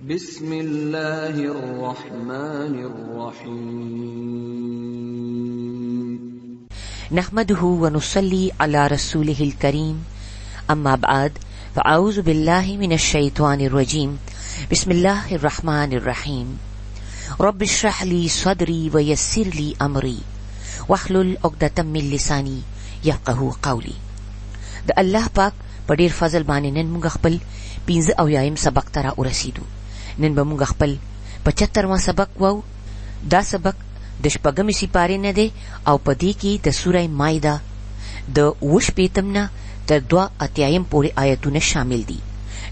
بسم الله الرحمن الرحيم نحمده ونصلي على رسوله الكريم أما بعد فأعوذ بالله من الشيطان الرجيم بسم الله الرحمن الرحيم رب اشرح لي صدري ويسر لي أمري واحلل عقدة من لساني يفقهوا قولي. د الله پاک په ډیر فضل باندې نن موږ خپل 15 سبق ته را ورسېدو. نن به موږ خپل 75واں سبق وو. دا سبق د شپږمې سپارې نه دی او په دې کې د سوره مائده د 28 نه تر 82 پورې آیتونه شامل دي.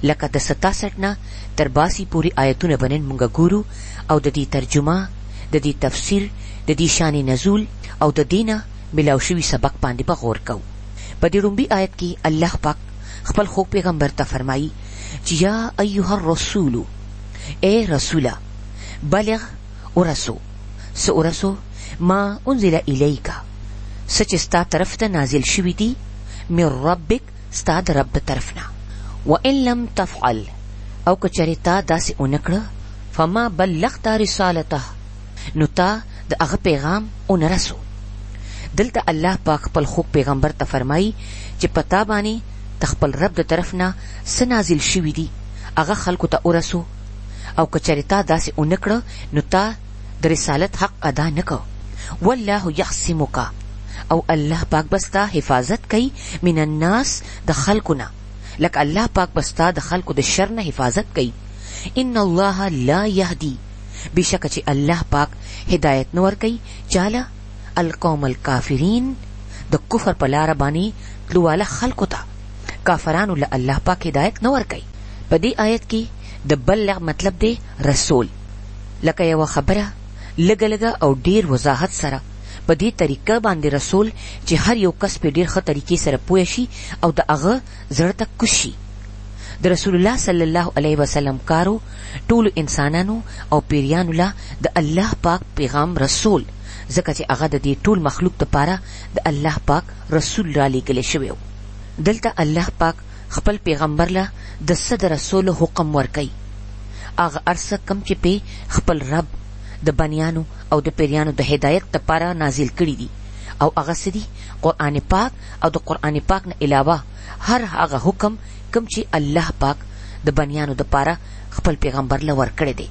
لکه د 67 نه تر 82 پورې آیتونه باندې موږ ګورو او د دې ترجمه، د دې تفسیر، د دې شان نزول او د دینه ملاو شوي سبق باندې به غور کوو. په دې لومبي آیت کې الله پاک خپل خو پیغمبر ته فرمایي چې یا ایها الرسول، اے رسوله، بلغ ورسو سورسو ما انزل الیک، سچ ستا طرف ته نازل شوی دی، من ربک، ستا د رب طرفنا. وان لم تفعل، او کچری تا داسې اونکړه، فما بلغت رسالته، نو تا د هغه پیغام اونرسو. دلته الله پاک خپل خو پیغمبر ته فرمایي چې پتا باندې د خپل رب د طرف نه څه نازل شوي دي هغه خلکو ته ورسو، او کچری تا داسې اونکړه نو تا د رسالت حق ادا نکو. والله یعصمک، او الله پاک بستا حفاظت کوي، من الناس، د خلکو نه. لکه الله پاک بستا د خلکو د شر نه حفاظت کوي. ان الله لا یهدی، بشک چې الله پاک هدایت نور کوي چاله القوم الکافرین، د کفر په لاره باندې تلواله خلکو ته. کافرانو له الله پاک هدایت نور کوي. په دې آیت کې د بلغ مطلب دی رسول. لکه یو خبره لږه لږه او ډیر وضاحت سره په دې طریقه باندې رسول چې هر یو کس په ډیر ښه طریقې سره پوه شي او د هغه زړه ته کوز شي. د رسول الله صلی الله علیه وسلم کارو ټولو انسانانو او پیریانو له د الله پاک پیغام رسول، ځکه چې هغه د دې ټول مخلوق لپاره د الله پاک رسول را لېږلی شوی و. دلته الله پاک خپل پیغمبر له د څه د رسولو حکم ورکوي، هغه هر څه کوم چې پې خپل رب د بنیانو او د پیریانو د هدایت لپاره نازل کړي دي، او هغه څه دي قرآن پاک، او د قرآن پاک نه علاوه هر هغه حکم کوم چې الله پاک د بنیانو دپاره خپل پیغمبر له ورکړی دی،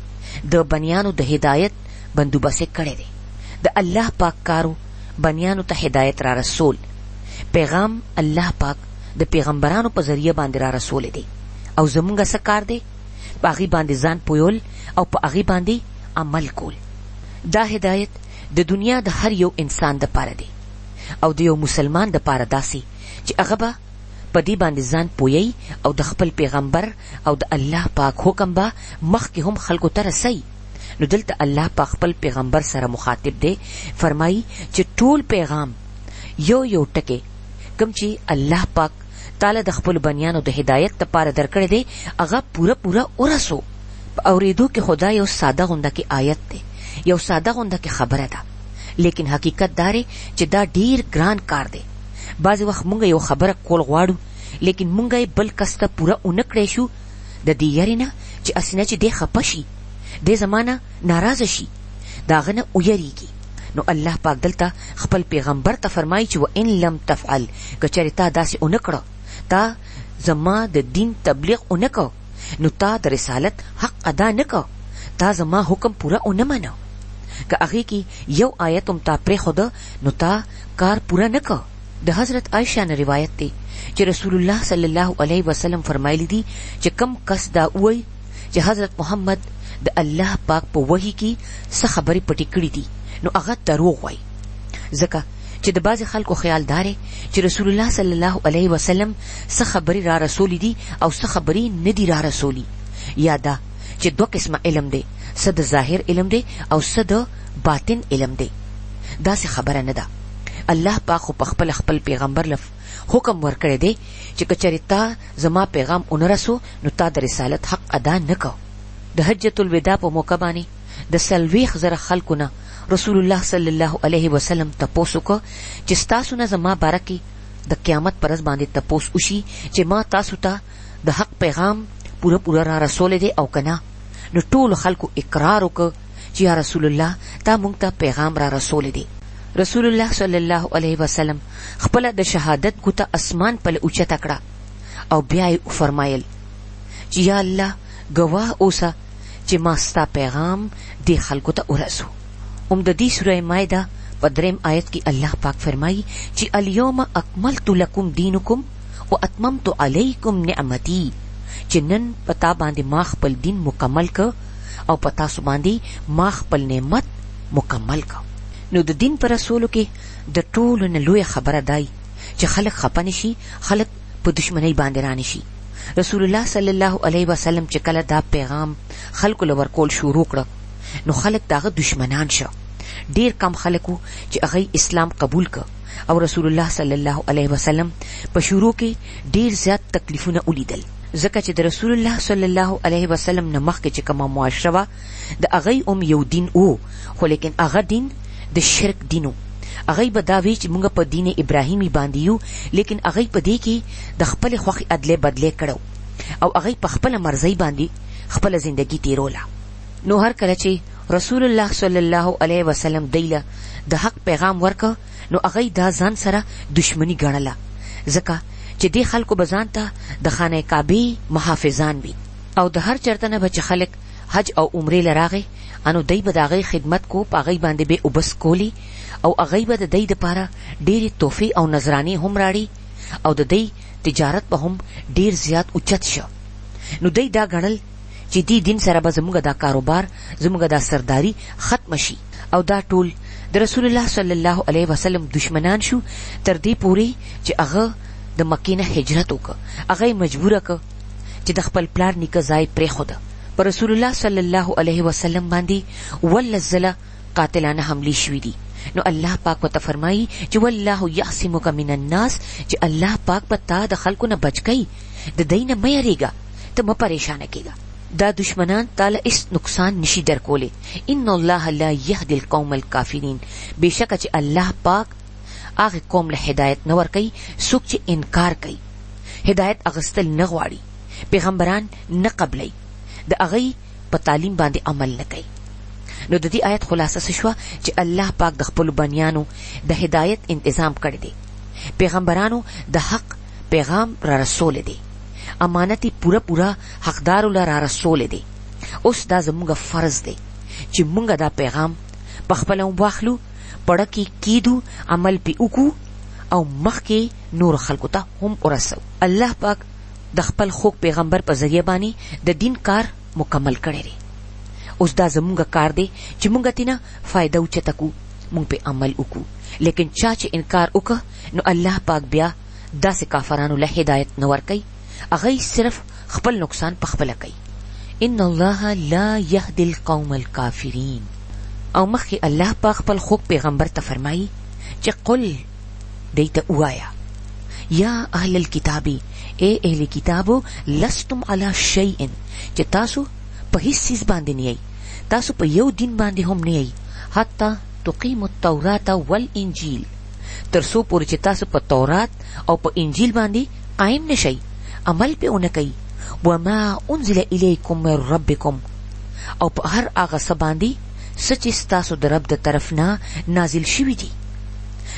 د بنیانو د هدایت بندوبست کړی دی. د الله پاک کارو بنیانو ته هدایت را رسول، پیغام الله پاک د پیغمبرانو په ذریعه باندې را رسول دی، او زمونږ څه کار دی؟ په هغې باندې ځان پویول او په هغې باندې عمل کول. دا هدایت د دنیا د هر یو انسان دپاره دی، او د یو مسلمان دپاره داسې چې هغه به په دې باندې ځان پویي او د خپل پیغمبر او د الله پاک حکم به مخکې هم خلکو ته رسوي. نو دلته الله پاک خپل پیغمبر سره مخاطب دی، فرمایي چې ټول پیغام یو یو ټکی کوم چې الله پاک تعالی د خپل بنیانو د هدایت لپاره درکړی دی هغه پوره پوره ورسو. په اورېدو کې خدا یو ساده غونده کې آیت دی، یو ساده غونده کې خبره ده، لیکن حقیقت دا دی چې دا ډیر ګران کار دی. بعضې وخت مونږ یو خبره کول غواړو، لیکن مونږ یې بل کس ته پوره ونه کړی شو د دې یارې نه چې اسنه چې دی خفه شي، دی زمانه ناراضه شي، د هغه نه ویریږي. نو الله پاک دلته خپل پیغمبر ته فرمایي چې وان لم تفعل، که چېرې تا داسې ونه کړه، تا زما د دین تبلیغ ونه کو، نو تا د رسالت حق ادا نه کو، تا زما حکم پوره ونه منه. که هغې کې یو آیت هم تا پرېښوده نو تا کار پوره نه کو. د حضرت عائشہ نه روایت دی چې رسول الله صلی الله علیه وسلم فرمایلی دي چې کم کس دا ووایي چې حضرت محمد د الله پاک په وحی کې څه خبرې پټې کړي دي، نو هغه دروغ وایي. ځکه چې د بعضې خلکو خیال داره چې رسول الله صلی الله علیه وسلم څه خبرې را رسولی دي او څه خبرې نه دي را رسولی. یا دا چې دوه قسمه علم دی، څه د ظاهر علم دی او څه د باطن علم دی. داسې خبره نه ده. الله پاک خو په خپل پیغمبر له حکم ورکړی دی چې که چېرې تا زما پیغام ونرسو نو تا د رسالت حق ادا نه کو. د حجة الوداع په موقع باندې د 40,000 خلکو نه رسول الله صلی الله علیه وسلم تپوس وکړه چې ستاسو نه زما باره کې د قیامت پر ورځ باندې تپوس وشي چې ما تاسو ته د حق پیغام پوره را رسول دی او کنه. نو ټول خلکو اقرار وکړ چې یا رسول الله تا مونږ ته پیغام را رسول دی. رسول الله صلی الله علیه وسلم خپل د شهادت ګوته اسمان په اوچته کړه او بیا یې فرمایل چې یا الله گواه اوسه چې ما ستا پیغام دی خلکو ته ورسو. د دې سوره مائده په 3 آیت کې الله پاک فرمایي چې الیوم اکملت لکم دینکم واتممت علیکم نعمتی، چې نن پتا باندې ما خپل دین مکمل ک او پتا سو باندې ما خپل نعمت مکمل ک. نو د دین پر رسولو کې د ټولو نه لوی خبره دای چې خلق خپن شي، خلق په دشمنی باندې رانی شي. رسول الله صلی الله علیه وسلم چې کله دا پیغام خلکو لور کول شروع کړ نو خلق داغه دشمنان شه. ډیر کم خلکو چې هغه اسلام قبول ک او رسول الله صلی الله علیه وسلم په شروع کې ډیر زیات تکلیفونه ولیدل، ځکه چې د رسول الله صلی الله علیه وسلم نه مخکې چې کومه معاشره وه د هغې یو دین و، خو لیکن هغه دین د شرک دینو. هغې به دا وی چې موږ په دین ابراهیمی باندې یو، لیکن هغې په دې کې د خپل خوښې ادلې بدلې کړو او هغې په خپل مرضۍ باندې خپل زندگی تیروله. نو هر کله چې رسول الله صلی الله علیه وسلم دیله د حق پیغام ورکه نو هغې دا ځان سره دشمنی ګڼله، ځکه چې دې خلکو به ځان ته د خانه کعبې محافظان وي او د هر چرته نه به چې خلک حج او عمرې لراغې انو دی به د هغې خدمت کو، په هغې باندې به اوبس کولی او هغې به د دی دپاره ډېرې تحفې او نذرانې هم راړي او د دی تجارت به هم ډېر زیات اوچت شه. نو دی دا ګڼل چې دې دین سره به زموږ دا کاروبار، زموږ دا سرداری ختم شي او دا ټول د رسول الله صلی الله علیه وسلم دشمنان شو تر دې پورې چې هغه د مکې نه هجرت وکړه. هغه مجبوره که چې د خپل پلار نیکه ځای پرېښوده. پر رسول الله صلی الله علیه وسلم باندې ولس ځله قاتلانه حملې شوي دي. نو الله پاک ورته فرمایي چې والله یعصمک من الناس، چې الله پاک به تا د خلکو نه بچ کوي، د دی نه مه یریږه، ته مه پریشانه کېږه. دا دشمنان تاله اس نقصان نشي در کولی. ان الله لا یهدی القوم الکافرین، بېشکه چې الله پاک هغه قوم له هدایت نه ورکوي څوک چې انکار کوي، هدایت اغستل نه غواړي، پیغمبران نه قبلوي، د هغې په تعلیم باندې عمل نه کوي. نو د دې آیت خلاصه څه شوه چې الله پاک د خپلو بنیانو د هدایت انتظام کړی دی، پیغمبرانو د حق پیغام را رسولی دی، امانت پورا حقدارو را رسولی دی. اوس دا زموږ فرض دی چې موږ دا پیغام پخپله واخلو، پړه کې کیدو، عمل پې وکړو او مخکې نور خلکو ته هم ورسو. الله پاک د خپل خوږ پیغمبر په ذریعه باندې د دین کار مکمل کړی دی. اوس دا زموږ کار دی چې موږ تینا فایده اوچته کړو، موږ پې عمل وکړو. لیکن چا چې انکار وکړه نو الله پاک بیا داسې کافرانو له هدایت نه ورکوي، هغوی صرف خپل نقصان پخپله کوي. ان الله لا یهدی القوم الکافرین. او مخکې الله پاک خپل خوږ پیغمبر ته فرمایي چې قل دی ته ووایه یا اهل الکتابی، اے اهل کتابو لستم علی شیئن، چې تاسو په هیڅ څیز باندې نه یئ، تاسو په یو دین باندې هم نه یئ، حتی تقیموا التورات والانجیل، تر څو پورې چې تاسو په تورات او په انجیل باندې قایم نشئ، عمل پې ونه کوئ. وما انزل الیکم من ربکم، او په هر هغه څه باندې څه چې ستاسو د رب د طرف نه نازل شوي دي،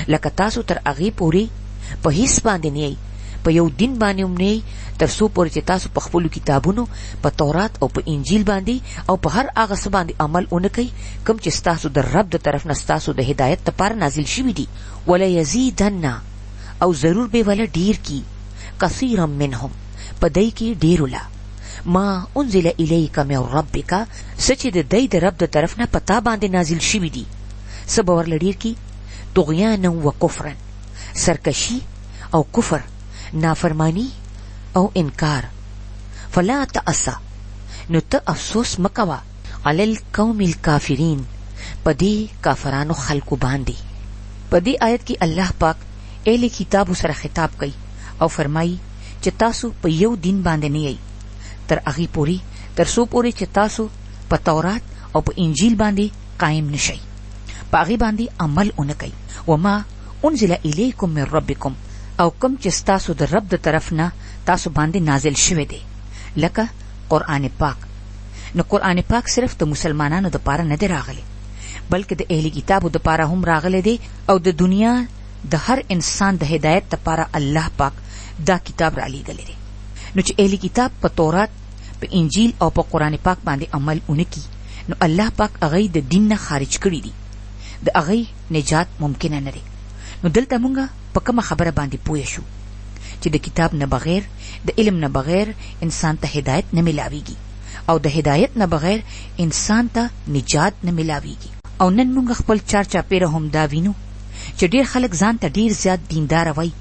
لکه تاسو تر هغې پورې په هیڅ باندې نه یئ، په یو دین باندې هم نه یئ، تر څو پورې چې تاسو په خپلو کتابونو په تورات او په انجیل باندې او په هر هغه څه باندې عمل ونه کوئ کوم چې ستاسو د رب د طرف نه ستاسو د هدایت دپاره نازل شوي دي. وليزیدن، او ضرور به ولا ډیر کی، کثیرا منهم، په دی کې ډیرو لا، ما انزل الیک من ربک، څه چې د دی د رب د طرف نه پتا باندې نازل شوي دي، څه به ورله ډیر کی، طغیانا و کفرا، سرکشی او کفر، نافرمانی او انکار. فلا تأسا، نو ته افسوس مکوا، علی القوم الکافرین، په دې کافرانو خلکو باندې. په دې آیت کې الله پاک اهل کتابو سره خطاب کوي او فرمایي چې تاسو په یو دین باندې نه یئ تر هغې پورې تر څو پورې چې تاسو په تورات او په انجیل باندې قایم نشئ، په هغې باندې عمل ونه کوئ. وما انزل الیکم من ربکم، او کوم چې ستاسو د رب د طرف نه تاسو باندې نازل شوی دی، لکه قرآن پاک، نو قرآن پاک صرف د مسلمانانو د پاره نه دی راغلی بلکې د اهلی کتابو د پاره هم راغلی دی او د دنیا د هر انسان د هدایت د پاره الله پاک دا کتاب را لېږلی دی. نو چې اهلی کتاب په تورات، په انجیل او په قرآن پاک باندې عمل اونکي نو الله پاک هغه د دین نه خارج کړي دي، د هغه نجات ممکنه نه دی. نو دلته مونږه په کومه خبره باندې پوه شو چې د کتاب نه بغیر، د علم نه بغیر انسان ته هدایت نه ملاویږي او د هدایت نه بغیر انسان ته نجات نه ملاویږي. او نن مونږ خپل چار چاپیره هم دا وینو چې ډیر خلک ځان ته ډیر زیات دیندار وای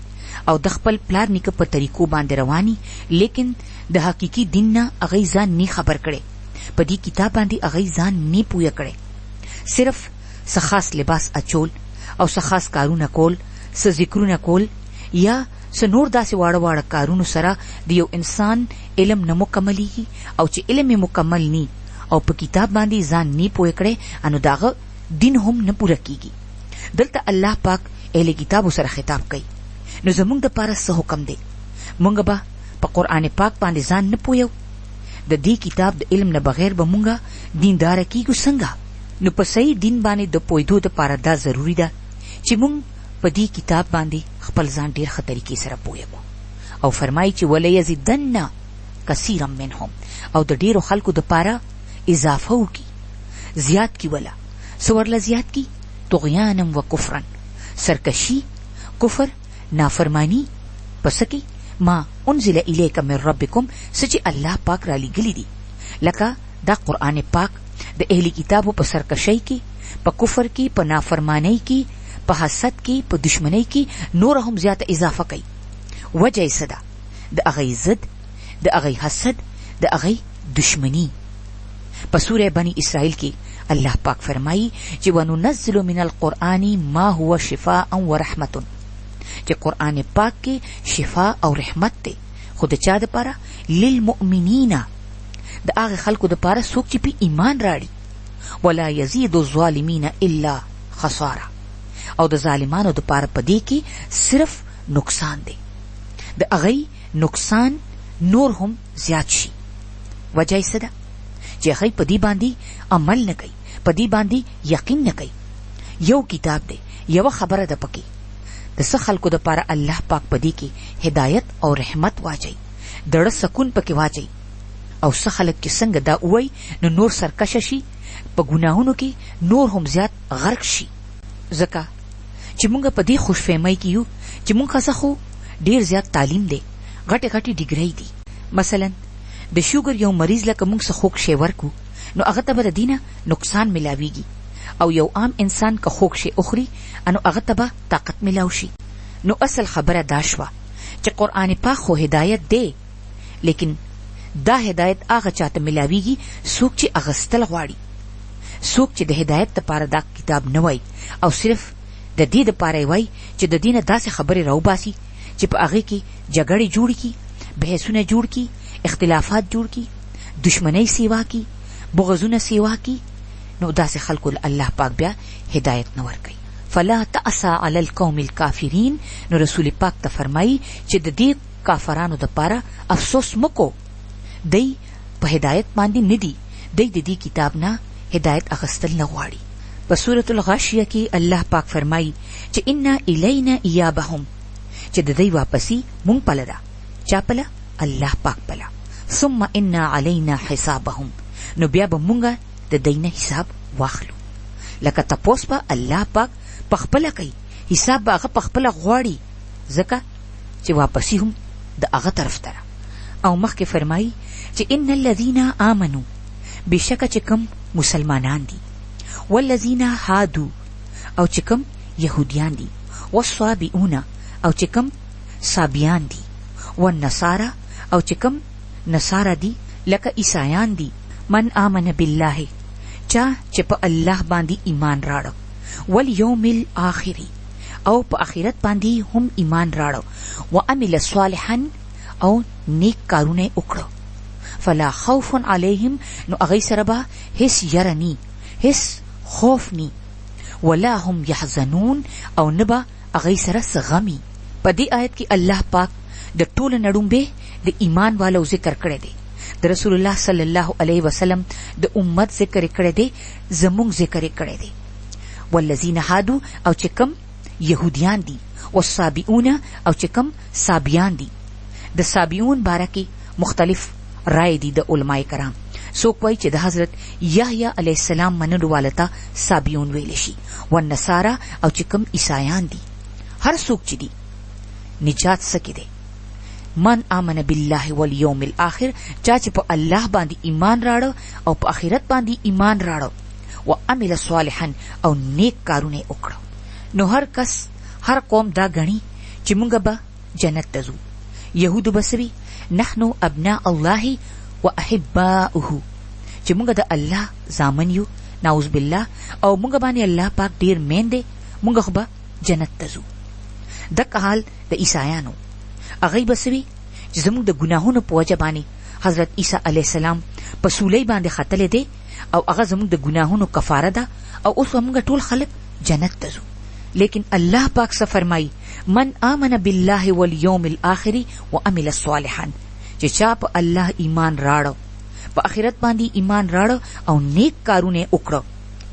او د خپل پلار نیکه په طریقو باندې رواني، لیکن د حقیقي دین نه هغه ځان نه خبر کړي، په دې کتاب باندې هغه ځان نه پوهه کړي. صرف څه خاص لباس اچول او څه خاص کارونه کول، څه ذکرونه کول یا څه نور داسې واړه واړه کارونو سره د یو انسان علم نه مکملېږي او چې علم یې مکمل نی او په کتاب باندې ځان نه پوهه کړي انو داغه دین هم نه پوره کیږي. دلته الله پاک اهل کتابو سره خطاب کوي. نو زمونږ د پاره څه حکم دی؟ مونږ به په قرآن پاک باندې ځان نه پوهیو، د دې کتاب د علم نه بغیر به مونږه دیندار کیږو څنګه؟ نو په صحیح دین باندې د پوهېدو دپاره دا ضروري ده چې مونږ په دې کتاب باندې خپل ځان ډېر ښه طریقې سره پوهه کړو. او فرمایي چې ولیزیدن کثیرا منهم، او د ډېرو خلکو دپاره اضافه وکړي، زیات کی ولا څه ورله زیات کی؟ طغیانا و کفرا، سرکشي، کفر، نافرمانی، پس کی ما انزل الیک من ربکم، سچ الله پاک را لګلی دي. لکه دا قرآن پاک د اهلی کتابو په سرکشی کې، په کفر کې، په نافرمانی کې، په حسد کې، په دشمنی کې نور هم زیاته اضافه کوي. وجه یې څه ده؟ د هغې ضد، د هغې حسد، د هغې دشمنی. په سوره بنی اسرائیل کې الله پاک فرمایي چې وننزل من القرآن ما هو شفاء و رحمت، چې قرآن پاک کې شفا او رحمت دی، خو د چا دپاره؟ للمؤمنین، د هغه خلکو دپاره څوک چې په ایمان راړي. ولا یزید الظالمین الا خساره، او د ظالمانو دپاره په دې کې صرف نقصان دی، د هغې نقصان نور هم زیات شي. وجه یې څه ده؟ چې هغې په دې باندې عمل نه کوي، په دې باندې یقین نه کوي. یو کتاب دی، یوه خبره ده پکې، د څه خلکو دپاره الله پاک په دې کې هدایت او رحمت واچي، دړه سکون پکې واچي. او څه خلک چې څنګه دا ووایي نو نور سرکشه شي، په ګناهونو کې نور هم زیات غرق شي. ځکه چې مونږ په دې خوشفهمۍ کې یو چې مونږ څه خو ډېر زیات تعلیم دی، غټې غټې ډیګرۍ دي. مثلا د شوګر یو مریض لکه مونږ څه خوږ شی ورکو نو هغه ته به د دینه نقصان ملاویږي، او یو عام انسان که خوږ شی اخري انو هغه ته به طاقت ملاو شي. نو اصل خبره دا شوه چې قرآن پاک خو هدایت دی، لیکن دا هدایت هغه چاته ملاویږي څوک چې اغستل غواړي، څوک چې د هدایت دپاره دا کتاب نه وای او صرف د دې دپاره وای چې د دینه داسې خبرې راوباسي چې په هغې کې جګړې جوړ کي، بحثونه جوړ کي، اختلافات جوړ کي، دشمنۍ سیوا کی، بغضونه سیوا کی. نو داسې خلکو الله پاک بیا هدایت نه ورکوي. فلا تأسا علی القوم الکافرین، نو رسول پاک ته فرمایي چې د دې کافرانو دپاره افسوس مکو، دی په هدایت باندې نه دي، دی د دې کتاب نه هدایت اخیستل نه غواړي. په سورة الغاشیه کې الله پاک فرمایي چې انا الینا ایابهم، چې د دوی واپسی مونږ پله ده. چا پله؟ الله پاک پله. ثم انا علینا حسابهم، نو بیا به مونږه د دوی نه حساب واخلو. لکه تپوس به الله پاک پخپله کوي، حساب به هغه پخپله غواړي، ځکه چې واپسی هم د هغه طرف ته. او مخکې فرمایي چې ان الذین آمنو، بېشکه چې کم مسلمانان دي، والذین هادو، او چې کم یهودیان دي، والصابئون، او چې کم صابیان دي، والنصارى، او چې کم نصارا دي لکه عیسایان دي. من آمن بالله، چا چې په الله باندې ایمان راړو، والیوم الاخر، او په آخرت باندې هم ایمان راړو، وعمل صالحا، او نیک کارونه وکړو. فلا خوف علیهم، نو هغوی سره به هیڅ یره نی، هیڅ خوف نی، ولا هم یحزنون، او نه به هغوی سره څه غمي. په دې آیت کې الله پاک د ټولو نه ډومبې د ایمان والو ذکر کړی دی. د رسول الله صلی الله علیه وسلم د امت ذکر کړی دی، زمونږ ذکر کړی دی. والذین هادو او چې کم يهوديان دي، والصابئون او چې کم صابیان دي. د صابیون باره کې مختلف رائے دي د علماء کرام. څوک وایي چې د حضرت یحیی علیه السلام منلو والته صابیون ویل شي. والنصارى او چې کم عیسایان دي. هر څوک چې دي نجات سکه دي. من آمن بالله والیوم الاخر، چا چې په الله باندې ایمان راړو او په آخرت باندې ایمان راړو، و عمل صالحا او نیک کارونه وکړو. نو هر کس هر قوم دا غني چې مونږ به جنت ته ځو. يهودو بسوي نحنو ابناء الله واحباؤه، چې مونږ د الله زامن یو، نعوذ بالله، او مونږ باندې الله پاک ډیر مین دی، مونږ خو به جنت ته ځو. دغه حال د عیسایانو. هغه بسوي چې زموږ د ګناهونو په وجه باندې حضرت عیسی علیه السلام په سولې باندې خطلې دی او هغه زموږ د ګناهونو کفاره ده، او اوس موږ ټول خلک جنت ته ځو. لیکن الله پاک څه فرمایي؟ من آمن بالله والیوم الاخر وعمل صالحا، چې چا په الله ایمان راړو، په آخرت باندې ایمان راړو او نیک کارونه وکړو،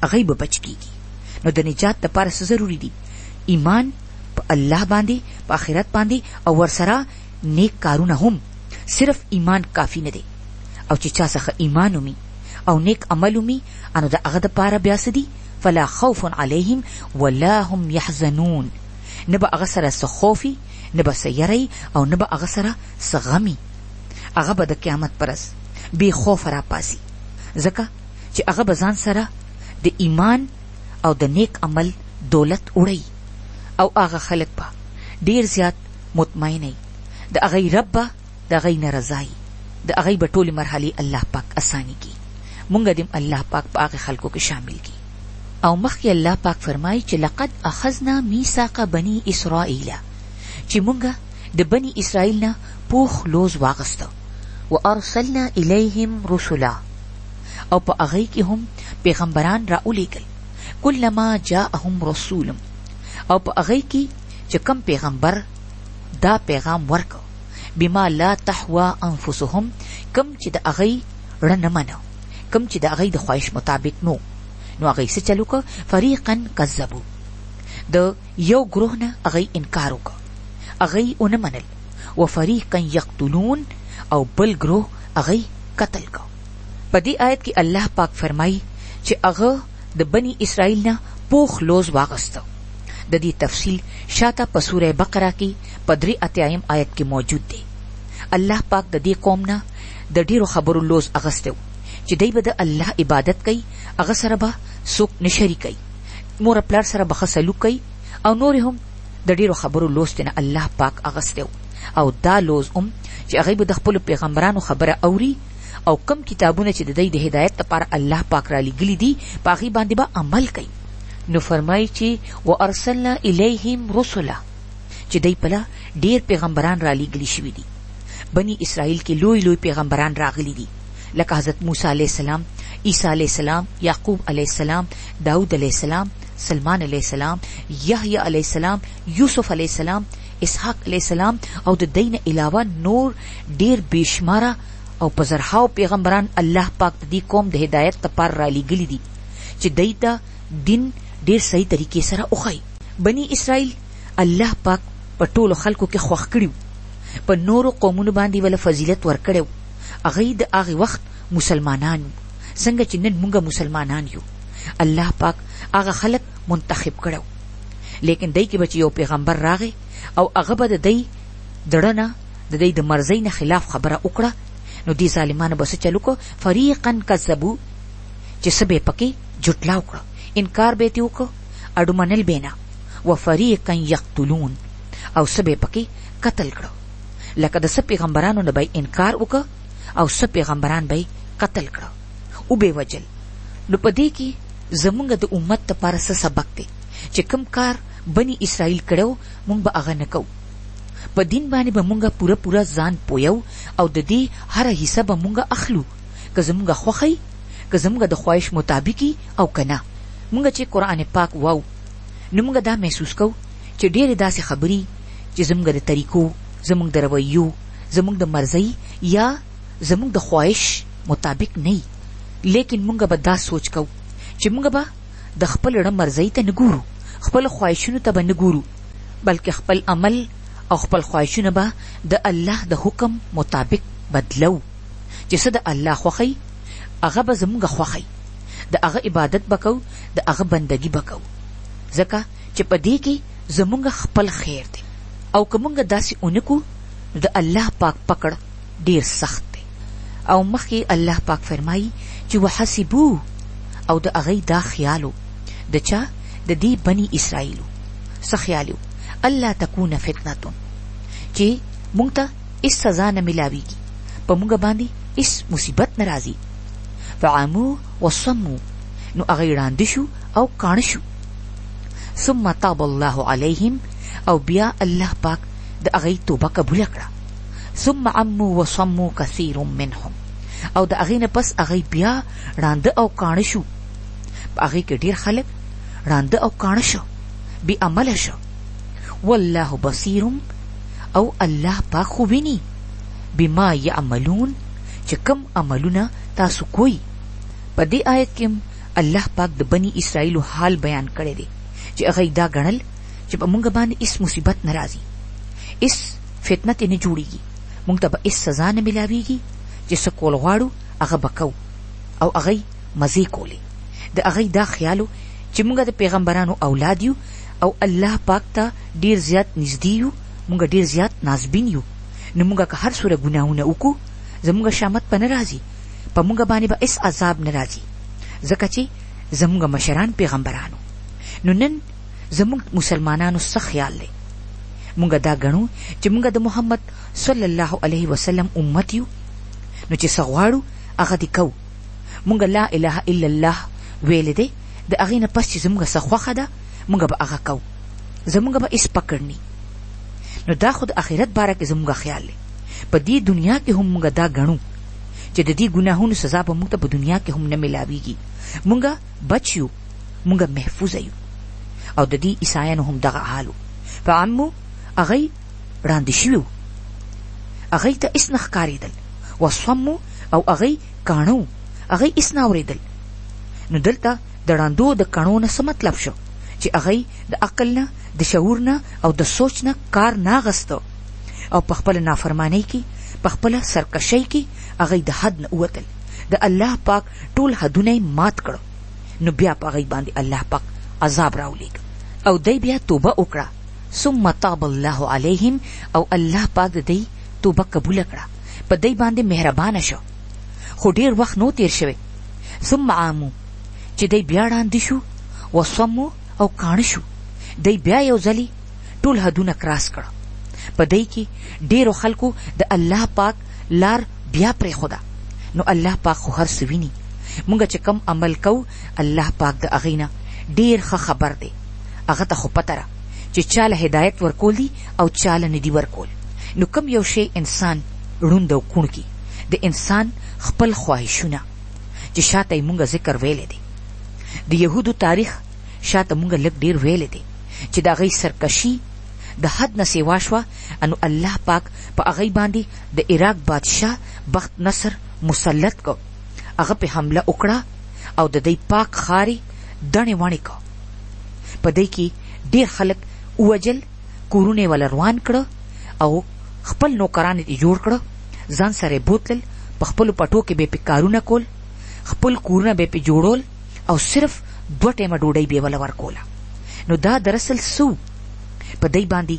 هغه به بچ کیږي. نو د نجات لپاره څه ضروری دي؟ ایمان په الله باندې، په آخرت باندې، او ورسره نیک کارونه هم. صرف ایمان کافی نه دی. او چې چا څخه ایمان ومي او نیک عمل ومي، انو د هغه دپاره بیا څه دي؟ فلا خوف علیهم ولا هم یحزنون. نه به هغه سره څه خوفي، نه به څه یری، او نه به هغه سره څه غمي. هغه به د قیامت پرس بې خوف را پاسي، ځکه چې هغه به ځان سره د ایمان او د نیک عمل دولت وړي، او هغه خلک به ډیر زیات مطمئنه، د هغه رب به د هغه نه رضایي، د هغه به ټولې مرحلې الله پاک اساني کی. مونږ دې الله پاک په هغه خلکو کې شامل کی. او مخکې الله پاک فرمایي چې لقد اخذنا میثاق بني اسرائیل، چې مونږ د بني اسرائیل نه پوخ لوز واغسته. وارسلنا الیهم رسلا، او په هغه کې هم پیغمبران را اولیږل. کلما جاءهم رسول، او په هغه کې چې کم پیغمبر دا پیغام ورکو، بما لا تحوا انفسهم، کم چې د هغه رڼه منو، کم چې د هغه د خواهش مطابق نو هغه څه چلو کو. فریقا کذبوا، د یو گروه نه هغه انکار وکړ، هغه ونه منل. وفریقا یقتلون، او بل گروه هغه قتل کو. په دې آیت کې الله پاک فرمایي چې هغه د بني اسرائیل نه پوخ لوز واغسته. د دې تفصیل شاته په سوره بقره کې په 3 آیت کې موجود دی. الله پاک د دې قوم نه د ډیرو خبرو لوز اغسته چې دوی به د الله عبادت کوي، هغه سره به څوک نه شریکوي، مور پلار سره به ښه سلوک کوي، او نور هم د ډیرو خبرو لوز نه الله پاک اغسته. او دا لوز چې هغه به د خپل پیغمبرانو خبره اوري، او کم کتابونه چې د دوی د هدایت لپاره الله پاک را لګلي دي په هغې باندې به عمل کوي. نو فرمایي چې وارسلنا الیهم رسلا، چې دوی پله ډیر پیغمبران را لګلي شوي دي. بني اسرائیل کې لوی لوی پیغمبران راغلي دي، لکه حضرت موسی علیہ السلام، عیسی علیہ السلام، یعقوب علیہ السلام، داود علیہ السلام، سلمان علیہ السلام، یحیی علیہ السلام، یوسف علیہ السلام، اسحاق علیہ السلام، او د دین علاوه نور ډیر بشماره او پزرهاو پیغمبران الله پاک د دې قوم د هدایت لپاره را لګلي دي چې دوی ته دین ډیر صحیح طریقې سره وښایي. بني اسرائیل الله پاک په ټولو خلکو کې خوښ کړي، په نورو قومونو باندې ول فضیلت ورکړي. هغه د هغه وخت مسلمانان څنګه چې نن موږ مسلمانان یو، الله پاک هغه خلک منتخب کړو. لیکن دای کې بچ یو پیغمبر راغی او هغه به د دې دړنه د دې د مرزۍ نه خلاف خبره وکړه. نو دې ظالمانو بس چلو کو فریقا کذبوا، چې سبه پکې جټلا وکړه، انکار به تی وکړه، اډو منل بینا. وفریقا یقتلون، او سبه پکې قتل کړه. لکه د سب پیغمبرانو نه به انکار وکړه او سب پیغمبران به قتل کړه او به وجل. نو پدې کې زمونږ د امت لپاره څه سبق دی چې کوم کار بني اسرائیل کړو مونږ به هغه نه کوو. په دین باندې به مونږه پوره ځان پویو او د دې هر حصہ به مونږه اخلو، که زمونږه خوښي، که زمونږه د خواهش مطابقي او کنه. مونږ چې قرآن پاک واو نو مونږ دا محسوس کوو چې ډېرې داسې خبرې چې زمونږ د طریقو، زمونږ د رویو، زمونږ د مرزۍ یا زمونږ د خواهش مطابق نه، لیکن مونږ به دا سوچ کو چې مونږ به د خپل رب مرضی ته نه ګورو، خپل خواهشونو ته به نه ګورو، بلکې خپل عمل او خپل خواهشونه به د الله د حکم مطابق بدلو. چې څه د الله خوښي هغه به زمونږ خوښي، د هغه عبادت بکو، د هغه بندگی بکو، ځکه چې په دې کې زمونږ خپل خیر دی. او که مونږ داسې اونکو د الله پاک پکړ ډیر سخت دی. او مخکې الله پاک فرمایي چې وحسبو، او د هغه دا خیالو د چا د دې بني اسرائیلو څه خیالو الله تکون فتنه، چې مونږ ته هیڅ سزا نه ملاویږي، په مونږ باندې هیڅ مصیبت نه راځي. فعمو وصمو، نو هغه ړانده شو او کاڼه شو. ثم تاب الله علیهم، او بیا الله پاک د هغه توبه قبول کړه. ثم عمو وصمو کثیر منهم، او د هغه نه پس هغه بیا ړانده او کاڼه شو. په هغه کې ډیر خلک ړانده او کاڼه شو، بی عمله شو. والله بصیر، او الله پاک خو ویني بما یعملون، چې کم عملونه تاسو کوئی. په دې آیت کې الله پاک د بنی اسرائیل حال بیان کړی دی چې هغه دا غنل چې په مونږ باندې اس مصیبت ناراضي، اس فتنه ته نه جوړيږي، مونږ ته به اس سزا نه ملاويږي، چې څه کول غواړو هغه بکو. او هغه مزي کولی، د هغه دا خیالو چې مونږ د پیغمبرانو اولاد یو او الله پاک ته ډیر زیات نږدې یو، مونږ ډیر زیات نازبین یو، نو مونږ که هر سوره ګناهونه وکړو زمونږ شامت په نه راځي، په مونږ باندې به اس عذاب نه راځي، ځکه چې زمونږ مشران پیغمبرانو. نو نن زمونږ مسلمانانو څه خیال دی؟ مونږ دا ګڼو چې مونږ د محمد صلی الله علیه وسلم امت یو، نو چې څه غواړو هغه دې کوو. مونږ لا اله الا الله ویل دی، د هغې نه پس چې زمونږ څه خوښه ده مونږ به هغه کوو، زمونږ به هېڅ پکړ نی. نو دا خو د آخرت باره کې زمونږ خیال دی. په دې دنیا کې هم مونږ دا ګڼو چې د دې ګناهونو سزا به مونږ ته په دنیا کې هم نه ملاویږي، مونږ بچ یو، مونږ محفوظ یو. او د دې عیسایانو هم دغه حالو. فعمو، هغوی ړانده شوي وو، هغوی ته هېڅ نه ښکارېدل. وصمو، او هغوی کاڼه وو، هغوی هېڅ نه اورېدل. نو دلته د ړاندو د کڼو نه څه مطلب شو؟ چې هغوی د عقل نه، د شعور نه او د سوچ نه کار نه اخیسته، او په خپله نافرمانۍ کې، په خپله سرکشۍ کې هغوی د حد نه ووتل. د الله پاک ټول حدونه یې مات کړه. نو بیا په هغوی باندې الله پاک عذاب راولېږه، او دی بیا توبه وکړه. ثم تاب الله علیهم، او الله پاک د دی توبه قبوله کړه، په دی باندې مهربانه شو. خو ډیر وخت نو تیر شوی. ثم عامو، چې دی بیا ړانده شو، وصمو، او کاڼه شو. دی بیا یو ځلې ټول حدونه کراس کړه. په دی کې ډیرو خلکو د الله پاک لار بیا پرېښوده. نو الله پاک خو هر څه ویني. مونږ چې کم عمل کوو الله پاک د هغې نه ډیر ښه خبر دی. هغه ته خو پته ده چې چاله هدایت ورکول دي او چاله نه دي ورکول. نو کم یو شی انسان ړوند او کوڼ کي، د انسان خپل خواهشونه چې شاته یې مونږ ذکر ویلی دی. د یهودو تاریخ شاته مونږ لږ ډیر ویلی دی چې د هغوی سرکشي د حد نه سیوا شوه. انو الله پاک په هغوی باندې د عراق بادشاه بخت نصر مسلط کو. هغه په حمله وکړه او د دی پاک خارې دڼې وڼې کو. په دی کې ډیر خلک ووجل، کورونه یې وله روان کړه او خپل نوکران یې جوړ کړه، ځان سره یې بوتلل، په خپلو پټو کې به یې پې کارونه کول، خپل کورونه به یې پې جوړول، او صرف 2 ټیمه ډوډۍ به یې وله ورکوله. نو دا دراصل سو په دی باندې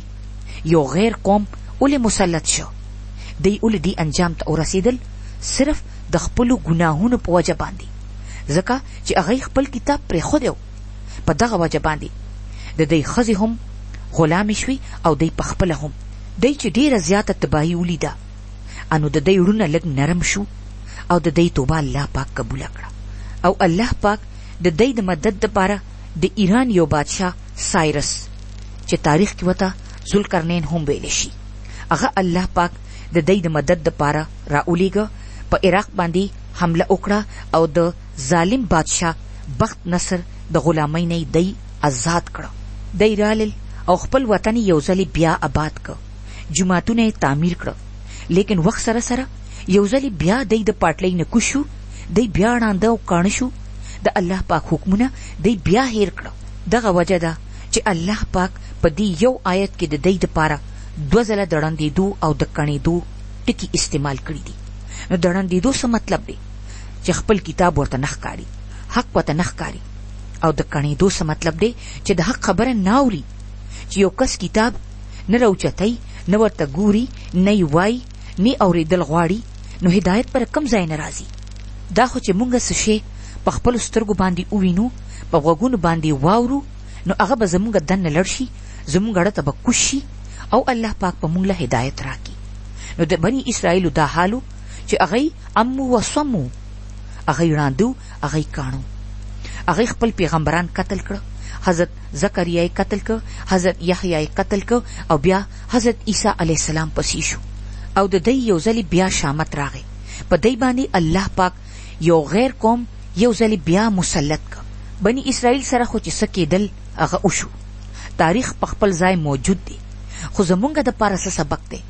یو غیر قوم ولې مسلط شو؟ دی ولې دی انجام ته ورسېدل؟ صرف د خپلو ګناهونو په وجه باندې، ځکه چې هغوی خپل کتاب پرېښودی و. په دغه وجه باندې د دی ښځې هم غلامې شوې او دی په خپله هم. دی چې ډېره زیاته تباهي ولیده، انو د دی وړونه لږ نرم شو او د دی توبه الله پاک قبوله کړه. او الله پاک د دی د مدد دپاره د ایران یو بادشاه سایرس، چې تاریخ کې ورته ذوالقرنین هم ویلی شي، هغه الله پاک د دی د مدد دپاره راولېږه. په عراق باندې حمله وکړه او د ظالم بادشاه بخت نصر د غلامۍ نه دی آزاد کړه. دی رالل او خپل وطن یو ځلې بیا آباد کړ، جوماتونه یې تعمیر کړه. لیکن وخت سره سره یو ځلی بیا دی د پاټلۍ نه کوشو، دی بیا ړانده او کاڼه شو. د الله پاک حکمونه دی بیا هیر کړه. دغه وجه ده چې الله پاک په دې یو آیت کې د دی دپاره 2 ځله د ړندېدو او د کڼېدو ټکي استعمال کړي دي. نو د ړندېدو څه مطلب دی؟ چې خپل کتاب ورته نه ښکاري، حق ورته نه ښکاري. او د کڼېدو څه مطلب دی؟ چې د حق خبره نه اوري. چې یو کس کتاب نه راوچتای، نه ورته ګوري، نه یې وایي، نه اورېدل غواړي، نو هدایت پر کم ځای نه راځي. دا خو چې مونږ څه شی په خپلو سترګو باندې ووینو، په غوږونو باندې واورو، نو هغه به زمونږ دننه لړ شي، زمونږ اړه ته به کوش شي او الله پاک په مونږ له هدایت راکړي. نو د بني اسرائیلو دا حالو چې هغوی امو و صمو، هغوی ړانده وو، هغوی کاڼه وو. هغوی خپل پیغمبران قتل کړه. حضرت زکریا یې قتل کړ، حضرت یحیی یې قتل کړ، او بیا حضرت عیسی علیه السلام پسې شو. او د دی یو ځلې بیا شامت راغی. په دی باندې الله پاک یو غیر قوم یو ځلې بیا مسلط کړ. بني اسرائیل سره خو چې څه کېدل هغه وشو. تاریخ په خپل ځای موجود دی، خو زمونږ دپاره څه سبق دی؟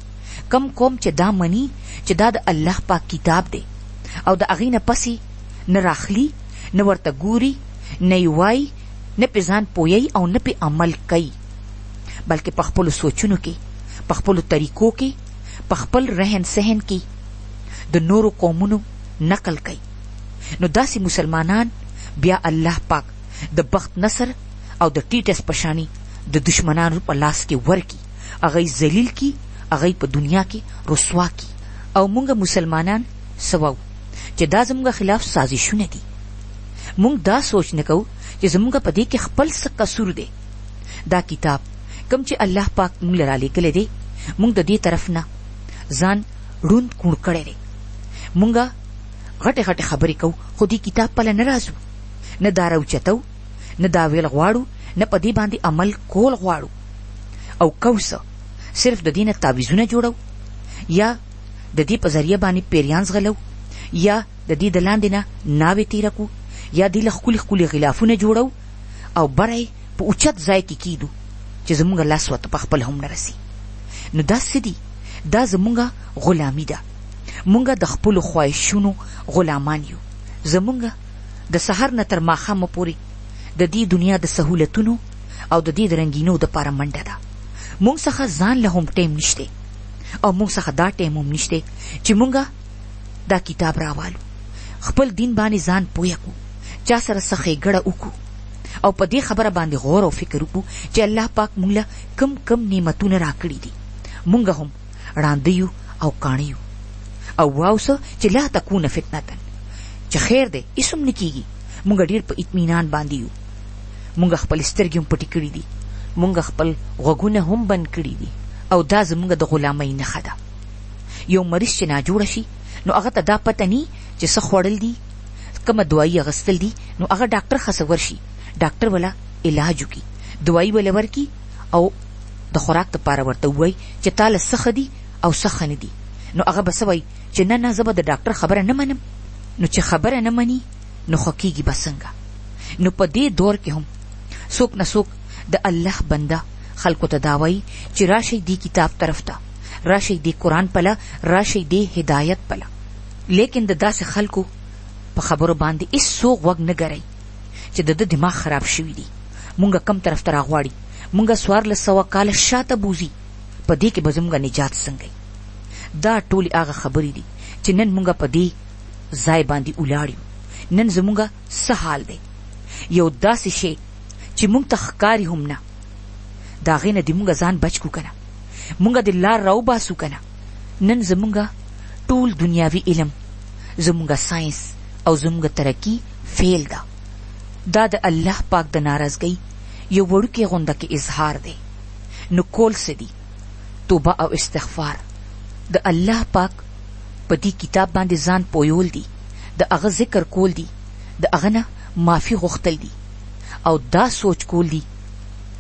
کم قوم چې دا مني چې دا د الله پاک کتاب دی او د هغې نه پسې نه راخلي، نه ورته ګوري، نه یې وایي، نه پې ځان پوهیي او نه پې عمل کوي، بلکې په خپلو سوچونو کې، په خپلو طریقو کې، په خپل رهن سهن کې د نورو قومونو نقل کوي. نو داسې مسلمانان بیا الله پاک د بخت نصر او د ټیټس پشانی د دشمنانو په لاس کې ورکی، هغوی ذلیل کی، هغوی په دنیا کې رسوا کی. او مونږ مسلمانان سوو چې دا زمونږ خلاف سازشونه دي. مونږ دا سوچ نه کوو چې زمونږ په دې کې خپل څه قصور دی. دا کتاب کم چې الله پاک مونږ له رالیږلی دی، مونږ د دې طرف نه ځان ړوند کوڼ کړی دی. مونږ غټې غټې خبرې کوو، خو دې کتاب پله نه راځو، نه دا راوچتو، نه دا ویل غواړو، نه په دې باندې عمل کول غواړو. او کوڅه صرف د دې نه تعویضونه جوړو، یا د دې په ذریعه باندې پیریان زغلو، یا د دې د لاندې نه ناوې تیره کو، یا دې له ښکلي ښکلي غلافونه جوړو او بره په اوچت ځای کې کیدو چې زمونږ لاس ورته په خپل هم نه رسي. نو دا څه دي؟ دا زمونږ غلامي ده. مونږ د خپلو خواهشونو غلامان یو. زمونږ د سحر نه تر ماښامه پورې د دې دنیا د سهولتونو او د دې د رنګینو دپاره منډه ده. مونږ څخه ځان له هم ټیم نشته، او مونږ څخه دا ټیم هم نشته چې مونږ دا کتاب راوالو، خپل دین باندې ځان پوه کړو، چا سره څه ښېګړه وکړو، او په دې خبره باندې غور او فکر وکړو چې الله پاک مونږ له کم کم نعمتونه راکړي دي. مونږ هم ړانده یو او کاڼه یو. او واوسه چې لا تکونه فتنه، چې خیر دی هېڅ هم نه کېږي. مونږ ډېر په اطمینان باندې یو. مونږ خپل سترګې هم پټې کړي دي، مونږ خپل غوږونه هم بند کړي دي. او دا زمونږ د غلامۍ نښه ده. یو مریض چې ناجوړه شي، نو هغه ته دا پته نی چې څه خوړل دي، کومه دوايي اخیستل دي. نو هغه ډاکټر خسه ورشي، ډاکټر ولا علاج وکړي، دوايي ولا ورکي، او د خوراک دپاره ورته ووایي چې تاله څه ښه دي او څه ښه نه دي. نو هغه به څه وایي چې نه نه، زه به د ډاکټر خبره نه منم. نو چې خبره نه مني، نو خو کېږي به څنګه؟ نو په دې دور کې هم څوک نه څوک د الله بنده خلکو ته دا وایي چې راشئ دې کتاب طرف ته، راشئ دې قرآن پله، راشئ دې هدایت پله. لیکن د داسې خلکو په خبرو باندې هېڅوک غوږ نه ګرئ چې د ده دماغ خراب شوي دي. مونږ کم طرف ته راغواړي، مونږ 1400 کاله شاته بوزي، په دې کې به زمونږ نجات څنګه وي؟ دا ټولې هغه خبرې دي چې نن مونږ په دې ځای باندې ولاړ یو. نن زمونږ څه حال دی؟ یو داسې شی چې مونږ ته ښکاري هم نه، د هغې نه دې مونږ ځان بچ کړو که نه، مونږ دې لار راوباسو که نه. نن زمونږ ټول دنیاوي علم، زمونږ ساینس او زمونږ ترقي فیل ده. دا د الله پاک د ناراضګۍ یو وړوکی غونډه کې اظهار دی. نو کول څه دي؟ توبه او استغفار، د الله پاک په دې کتاب باندې ځان پویول دي، د هغه ذکر کول دي، د هغه نه معافي غوښتل دي، او دا سوچ کول دي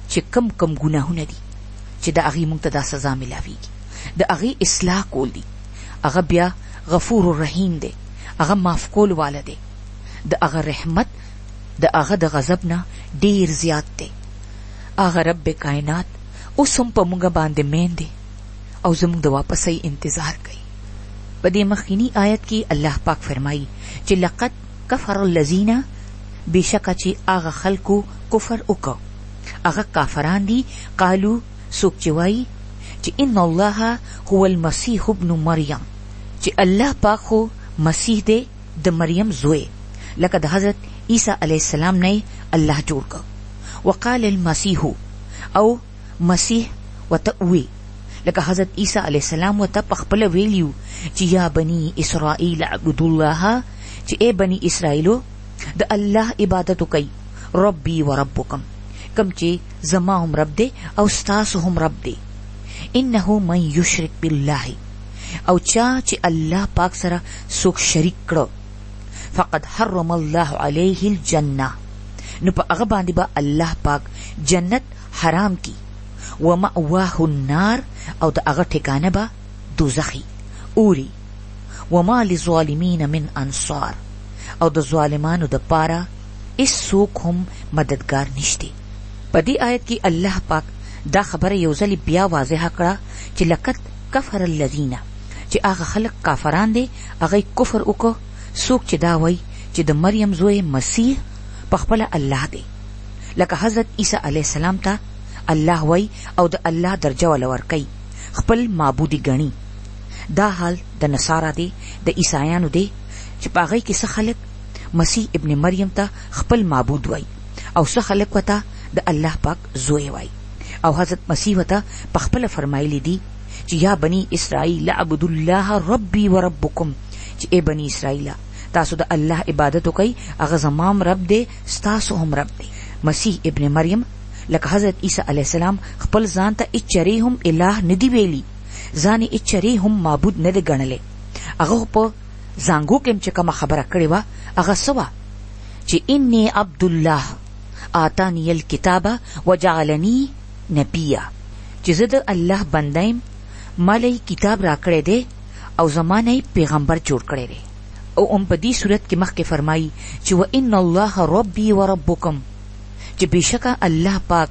چې کم کم ګناهونه دي چې د هغې مونږ ته دا سزا ملاویږي، د هغې اصلاح کول دي. هغه بیا غفور الرحیم دی، هغه معاف کول والا دی، د هغه رحمت د هغه د غضب نه ډیر زیات دی. هغه رب کائنات اوس هم په مونږ باندې مین دی او زمونږ د واپسۍ انتظار کوي. په دې مخکینی آیت کې الله پاک فرمایي چې لقد کفر الذین، بشکه چې هغه خلکو کفر وکړ، هغه کافران دي. قالو څوک چې وایي چې ان الله هو المسیح ابن مریم، چې الله پاک خو مسیح دی د مریم زوی، لکه د حضرت عیسی علیه السلام نه الله جوړ کړ. وقال المسیح، او مسیح وته وی لکه حضرت عیسی علیه السلام وته پخپل ویلیو چې یا بنی اسرائیل اعبدوا الله، چې اے بنی اسرائیلو د الله عبادت کوي، ربي و ربکم، کم چې زما هم رب دی او ستاسو هم رب دی. انه من یشرک بالله، او چا چې الله پاک سره څوک شریک کړو، فقد حرم الله علیه الجنه، نو په هغه باندې به الله پاک جنت حرام کی. ومأواه النار، او د هغه ټکانه به دوزخی اوری. وما للظالمین من انصار، او د ظالمانو د پاره هیڅوک هم مددگار نشته. په دې آیت کې الله پاک دا خبره یو ځل بیا واضحه کړه چې لقد کفر الذین، چې هغه خلق کافران دي، هغه کفر وکړو څوک چې دا وایي چې د مریم زوی مسیح پخپله الله دی، لکه حضرت عیسی علیه السلام ته الله وایي او د الله درجه ول ورکوي، خپل معبودی ګڼي. دا حال د نصارا دی، د عیسایانو دی، چې په هغې کې څه خلک مسیح ابن مریم ته خپل معبود وایي، او څه خلک ورته د الله پاک زوی وایي. او حضرت مسیح ورته پخپله فرمایلی دي چې یا بنی اسرائیل اعبدوا الله ربي و ربکم، چې ای بنی اسرائیل تاسو د الله عبادت وکئ، هغه زمام رب دی، ستاسو هم رب دی. مسیح ابن مریم لکه حضرت عیسی علیه السلام خپل ځان ته اچری هم الہ ندی ویلی، ځان اچری هم معبود نه دی ګڼلی. هغه په زانګو کې چې کومه خبره کړې وه هغه څه وه چې انی عبد الله آتانی الکتاب وجعلنی نبیا، چې زه د الله بنده مالی کتاب را کړی دی او زمانه پیغمبر جوړ کړی دی. او په دې صورت کې مخکې فرمایي چې وان الله ربي و ربکم، چې بشکه الله پاک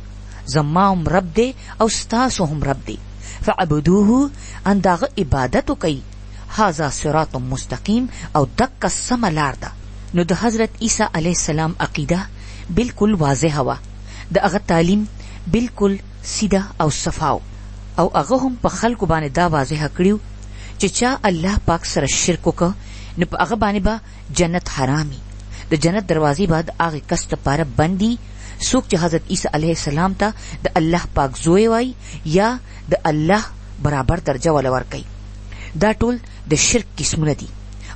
زما هم رب دی او ستاسو هم رب دی. فعبدوه، ان داغه عبادت وکئ. هذا صراط مستقیم، او دک سم لار ده. نو د حضرت عیسی علیه السلام عقیده بالکل واضحه وه، د هغه تعلیم بالکل سیده او صفاو، او هغه هم په خلکو باندې دا واضحه کړیو چې چا الله پاک سره شرک وکړ نو په هغه باندې به جنت حرامي، د جنت دروازې به د هغې کس دپاره بندي څوک چې حضرت عیسی علیه السلام ته د الله پاک زوی وایي یا د الله برابر درجه ول ورکوي. دا ټول د شرک قسمونه دي.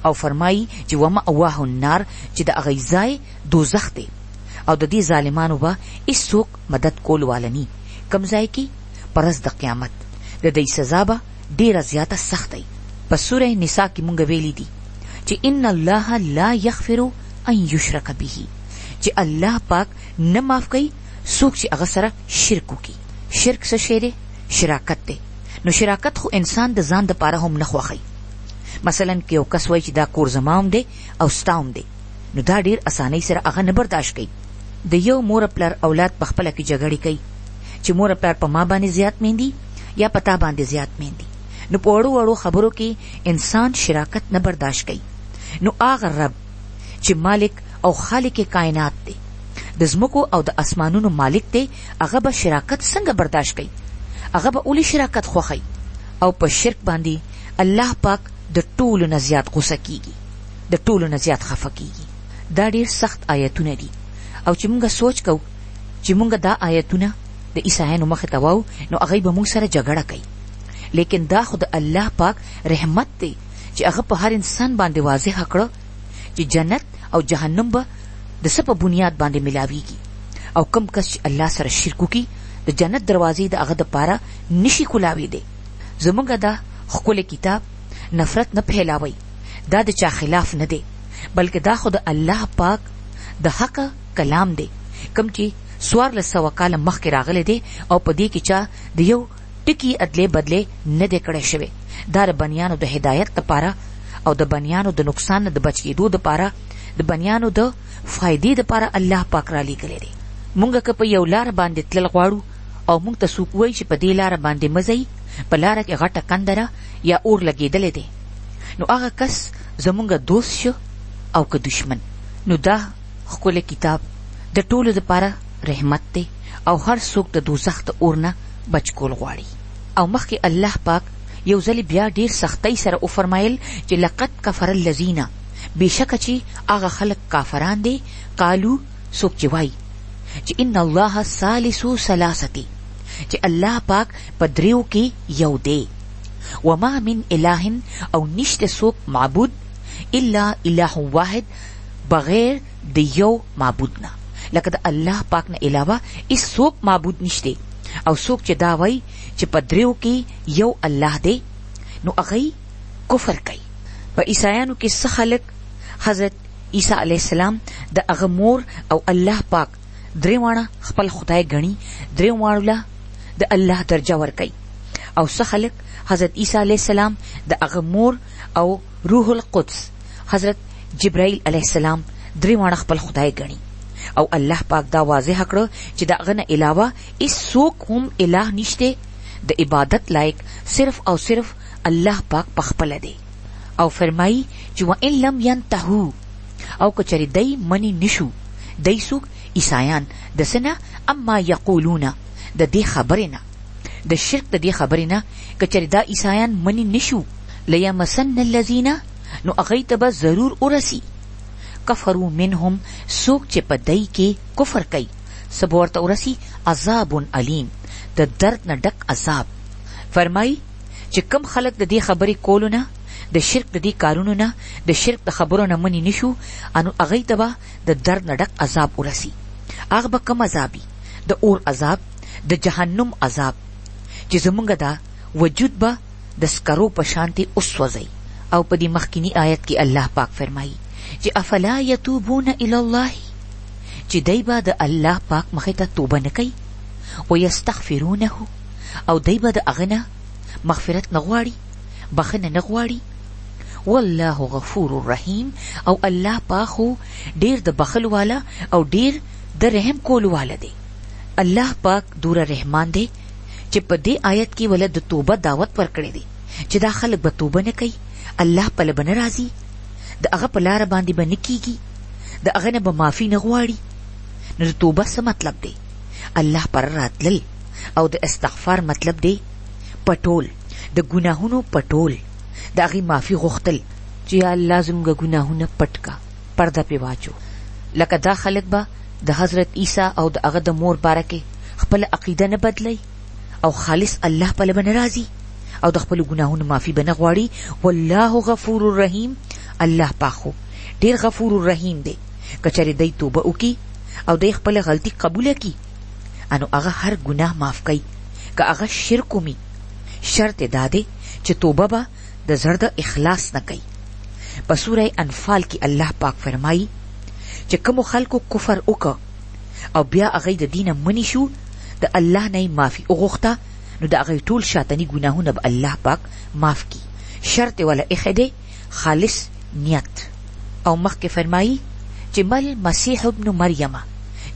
او فرمایي چې ومأواه النار، چې د هغې ځای دوزخ دی، او د دې ظالمانو به هیڅوک مدد کول واله ني. کم ځای کې؟ پرز د قیامت. د دې سزا به ډیره زیاته سخت دی. په سوره نساء کې مونږ ویلي دي چې ان الله لا یغفر ان یشرک به، چې الله پاک نه معاف کوي څوک چې هغه سره شرک وکړي. شرک څه شی دی؟ شراکت دی. نو شراکت خو انسان د ځان دپاره هم نه خوښوي. مثلا که یو کس وایي چې دا کور زما هم دی او ستا هم دی، نو دا ډیر اسانۍ سره هغه نه برداشت کوي. د یو مور پلار اولاد په خپله کې جګړې کوي چې مور پلار په ما باندې زیات میندي یا په تا باندې زیات میندي. نو په وړو وړو خبرو کې انسان شراکت نه برداشت کوي. نو هغه رب چې مالک او خالق کائنات دی، د ځمکو او د اسمانونو مالک دی، هغه به شراکت څنګه برداشت کوي؟ هغه به اولی شراکت خوښوي. او په شرک باندې الله پاک د ټولو نه زیات غوسه کیږي، د ټولو نه زیات خفه کیږي. دا ډیر سخت آیتونه دي، او چې مونږ سوچ کوو چې مونږ دا آیتونه د عیسایانو مخې ته واو نو هغوی به مونږ سره جګړه کوي. لیکن دا خو د الله پاک رحمت دی چې هغه په هر انسان باندې واضحه کړه چې جنت او جهنم به د څه په بنیاد باندې ملاویږي. او کم کس چې الله سره شرک وکړي د جنت دروازې د هغه دپاره نشي کولاویدی. زمونږ دا ښکلی کتاب نفرت نه پھیلاوي، دا د چا خلاف نه دی، بلکې دا خو د الله پاک د حق کلام دی، کم چې 1400 کاله مخکې راغلی دی، او په دې کې چا د یو ټکي ادلې بدلې نه دی کړی شوی. دا د بنیانو د هدایت دپاره او د بنیانو د نقصان نه د بچ کېدو دپاره، د بنیانو د فایدې دپاره الله پاک را لیږلی دی. مونږ که په یو لاره باندې تلل غواړو او مونږ ته څوک وایي چې په دې لاره باندې مه ځئ، په لاره کې غټه کنده ده یا اور لګېدلی دی، نو هغه کس زمونږ دوست شو او که دشمن. نو دا ښکلی کتاب د ټولو دپاره رحمت دی او هر څوک د دوزخ د اور نه بچ کول غواړي. او مخکې الله پاک یو ځل بیا ډیر سختۍ سره وفرمایل چې لقد کفر الذین، بېشکه چې هغه خلک کافران دي، قالو څوک چې وایي چې ان الله ثالث ثلاثه، چې الله پاک په دریو کې یو دی. وما من اله، او نشته څوک معبود الا اله واحد، بغیر د یو معبود نه. لکه د الله پاک نه علاوه هیڅ څوک معبود نشته. او څوک چې دا وایي چې په دریو کې یو الله دی، نو هغه کفر کوي. په عیسایانو کې څه خلک حضرت عیسی علیه السلام د هغه مور او الله پاک دریواړه خپل خدای ګڼي، دریواړو له د الله درجه ورکوي. او څه خلک حضرت عیسی علیه السلام د هغه مور او روح القدس حضرت جبرائیل علیه السلام دریواړه خپل خدای ګڼي. او الله پاک دا واضح کړه چې د هغه نه علاوه هیڅ څوک هم الہ نشته د عبادت لایق، صرف او صرف الله پاک پخپله دی. او فرمایی چې وان لم ینتهوا، او کچری دی منی نشو، دی څوک عیسایان د سنه اما یقولون د دې خبرې نه، د شرک د دې خبرې نه، کچری دا عیسایان منی نشو، لیمسن الذین، نو هغوی ته به ضرور ورسی، کفروا منهم، څوک چې په دی کې کفر کوي، څه به ورته ورسی، عذاب علیم، د درد نه ډک عذاب. فرمایی چې کم خلک د دې خبرې کولو نه، د شرک د دې کارونو نه، د شرک د خبرو نه منی نشو، انو هغوی ته به د درد نه ډک عذاب ورسی. هغه به کم عذابي، د اور عذاب، د جهنم عذاب، چې زمونږ دا وجود به د سکرو په شانتي وسوځي. او په دې مخکینی آیت کې الله پاک فرمایي چې افلا یتوبون الی الله، چې دی به د الله پاک مخې ته توبه نه کوي، ویستغفرونه، او دی به د هغه نه مغفرت نه غواړي، بخنه نه غواړي. والله غفور الرحیم، او الله پاک خو ډیر د بخل والا او ډیر د رحم کولو والا دی. الله پاک دوره رحمان دی چې په دې آیت کې ول د توبه دعوت ورکړی دی چې دا خلک به توبه نه کوي، الله په لبه نه راځي، د هغه په لاره باندې به نه کیږي، د هغه نه به معافي نه غواړي. نو د توبه څه مطلب دی؟ الله پر راتلل. او د استغفار مطلب دی پټول، د ګناهونو پټول، د هغې معافي غوښتل چې یا الله زموږ ګناهونه پټ کا، پرده پې واچو. لکه دا خلک به د حضرت عیسی او د هغه د مور باره کې خپله عقیده نه بدلی او خالص الله په لبه نه راځي او د خپلو ګناهونو معافي به نه غواړي. والله غفور الرحیم، الله پاک خو ډېر غفور الرحیم دی. کچرې دی توبه وکړي او دی خپله غلطي قبوله کړي، انو هغه هر ګناه معاف کوي، که هغه شرک ومي. شرط دا دی چې توبه به د زړه د اخلاص نه کوي. په سوره انفال کې الله پاک فرمایي چې کومو خلکو کفر وکړ او بیا هغوی د دینه منې شو، د الله نه یې معافي وغوښته، نو د هغوی ټول شاتني ګناهونه به الله پاک معاف کړي. شرط یې وله ایښی دی خالص نیت. او مخکې فرمایي چې مل مسیح ابن مریم،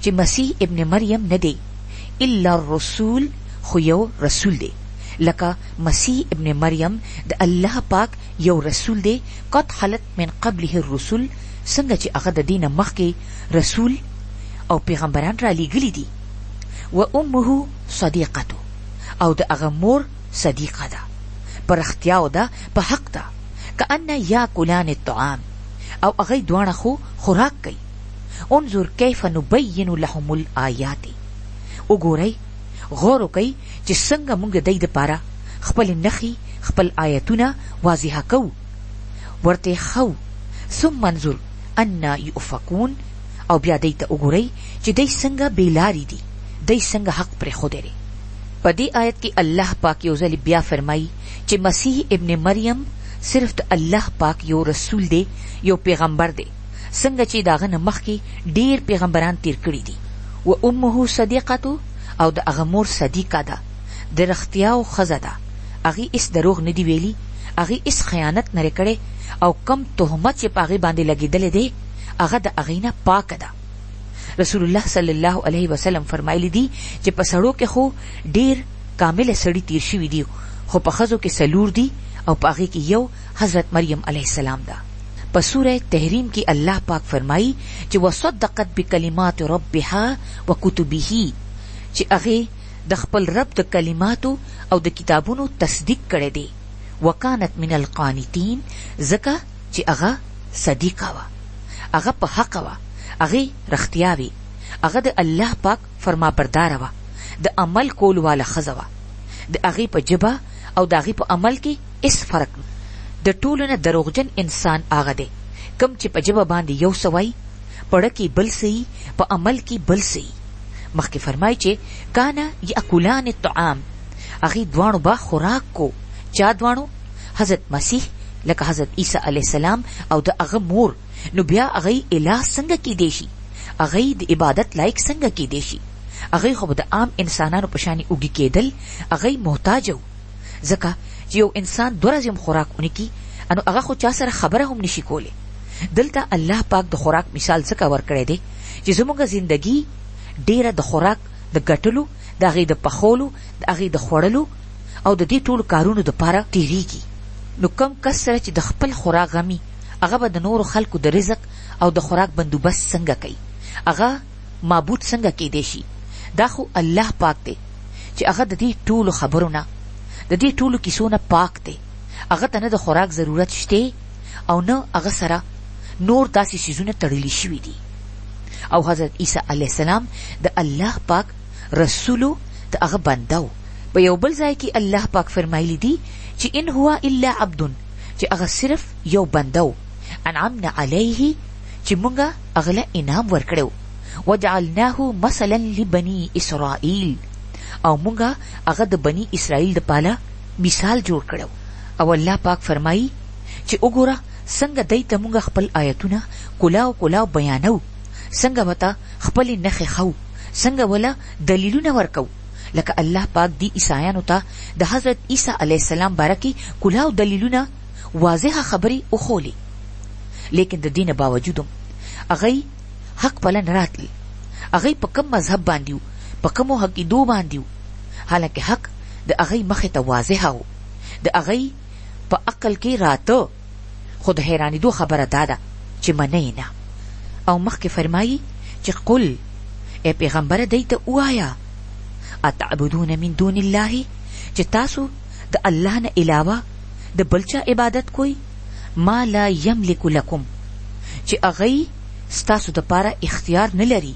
چې مسیح ابن مریم نه دی الا الرسول، خو یو رسول دی. لکه مسیح ابن مریم د الله پاک یو رسول دی، قد خلت من قبله الرسل، څنګه چې هغه د دینه مخکې رسول او پیغمبران را لیږلي دي. و امه صدیقته، او د هغه مور صدیقه ده، په رښتیاو ده، په حق ده. کأن یاکلان الطعام، او هغوی دواړه خو خوراک کوي. انظر کیف نبین لهم الآیات، وګورئ، غور وکئ چې څنګه موږ دی دپاره خپل نښې، خپل آیتونه واضحه کوو. ورته خو ثم انظر انا یؤفکون، او بیا دی ته وګورئ چې دی څنګه بیلاری دي، دی څنګه حق پرېښودی دی. په دې آیت کې الله پاک یو ځل بیا فرمایي چې مسیح ابن مریم صرف د الله پاک یو رسول دی، یو پیغمبر دی، څنګه چې د هغه نه مخکې ډېر پیغمبران تیر کړي دي. و امه صدیقته، او د هغه مور صدیقه ده، د رښتیاو ښځه ده، هغې هېڅ دروغ نه دي ویلي، هغې هېڅ خیانت نه دی کړی، او کم تهمت چې په هغې باندې لګېدلی دی هغه د هغې نه پاکه ده. رسول الله صلی الله علیه وسلم فرمایلی دي چې په سړو کې خو ډېر کامله سړي تیر شوي دي، خو په ښځو کې 4 دي، او پاغي کې یو حضرت مریم علیہ السلام دا. په سوره تحریم کې الله پاک فرمایي چې وصدقت بکلمات ربها وکتبه، چې هغه د خپل رب د کلماتو او د کتابونو تصدیق کړی دی. وکانت من القانتین، ځکه چې هغه صدیقه وه، هغه په حق وه، هغه رښتیا وي، هغه د الله پاک فرما برداره وه، د عمل کول والا ښځه وه. د هغې په ژبه او د هغې په عمل کې هیڅ فرق نه. د ټولو نه دروغجن انسان هغه دی کم چې په ژبه باندې یو څه وایي، پړه کې بل څه، په عمل کې بل څه. مخکې فرمایي چې کانه یاکلان الطعام، هغې دواړو به خوراک کو. چا دواړو؟ حضرت مسیح لکه حضرت عیسی علیہ السلام او د هغه مور. نو بیا هغې الہ څنګه کیدی شي؟ هغې د عبادت لایق څنګه کیدی شي؟ هغې خو د عام انسانانو په شانې اوږي کېدل، هغې محتاج و. ځکه چې یو انسان 2 ورځې هم خوراک ونه کي، نو هغه خو چا سره خبره هم نشي کولی. دلته الله پاک د خوراک مثال ځکه ورکړی دی چې زموږ زندگی ډیره د خوراک د ګټلو، د هغې د پخولو، د هغې د خوړلو او د دې ټولو کارونو دپاره تېرېږي. نو کم کس سره چې د خپل خوراک غمي، هغه به د نورو خلکو د رزق او د خوراک بندوبست څنګه کوي؟ هغه معبود څنګه کېدی شي؟ دا خو الله پاک دی چې هغه د دې ټولو خبرو نه، د دې ټولو کیسو نه پاک دی. هغه ته نه د خوراک ضرورت شته او نه هغه سره نور داسې شیزونه تړلی شوي دي. او حضرت عیسی علیہ السلام د الله پاک رسولو، د هغه بنده و. په یو بل ځای کې الله پاک فرمایلی دی چې ان هو الا عبد، چې هغه صرف یو بنده و. انعمنا علیه، چې مونږه هغه له انعام ورکړو. وجعلناه مثلا لبني اسرائیل، او مونږه هغه د بني اسرائیل د پاله مثال جوړ کړو. او الله پاک فرمایي چې وګوره څنګه دای ته مونږ خپل آیتونه کلاو کلاو بیانو، څنګه وته خپل نخې خو، څنګه ولا دلیلونه ورکو. لکه الله پاک دی عیسایانو ته د حضرت عیسی علیہ السلام بارکی کلاو دلیلونه واضحه خبري وخولي، لیکن د دین باوجود هغه حق پلن راتل. هغه په کوم مذهب باندې، په کوم عقیدو باندې، حالکه حق د هغه مخه ته واضحه و، د هغه په عقل کې راته. خود حیرانی دو خبره دادا چې منې نه. او مخکې فرمایي چې قل، ای پیغمبر دیته وایا، اتعبدون من دون الله، چې تاسو د الله نه علاوه د بلچا عبادت کوئ، ما لا یملک لکم، چې هغه ستاسو د پاره اختیار نه لري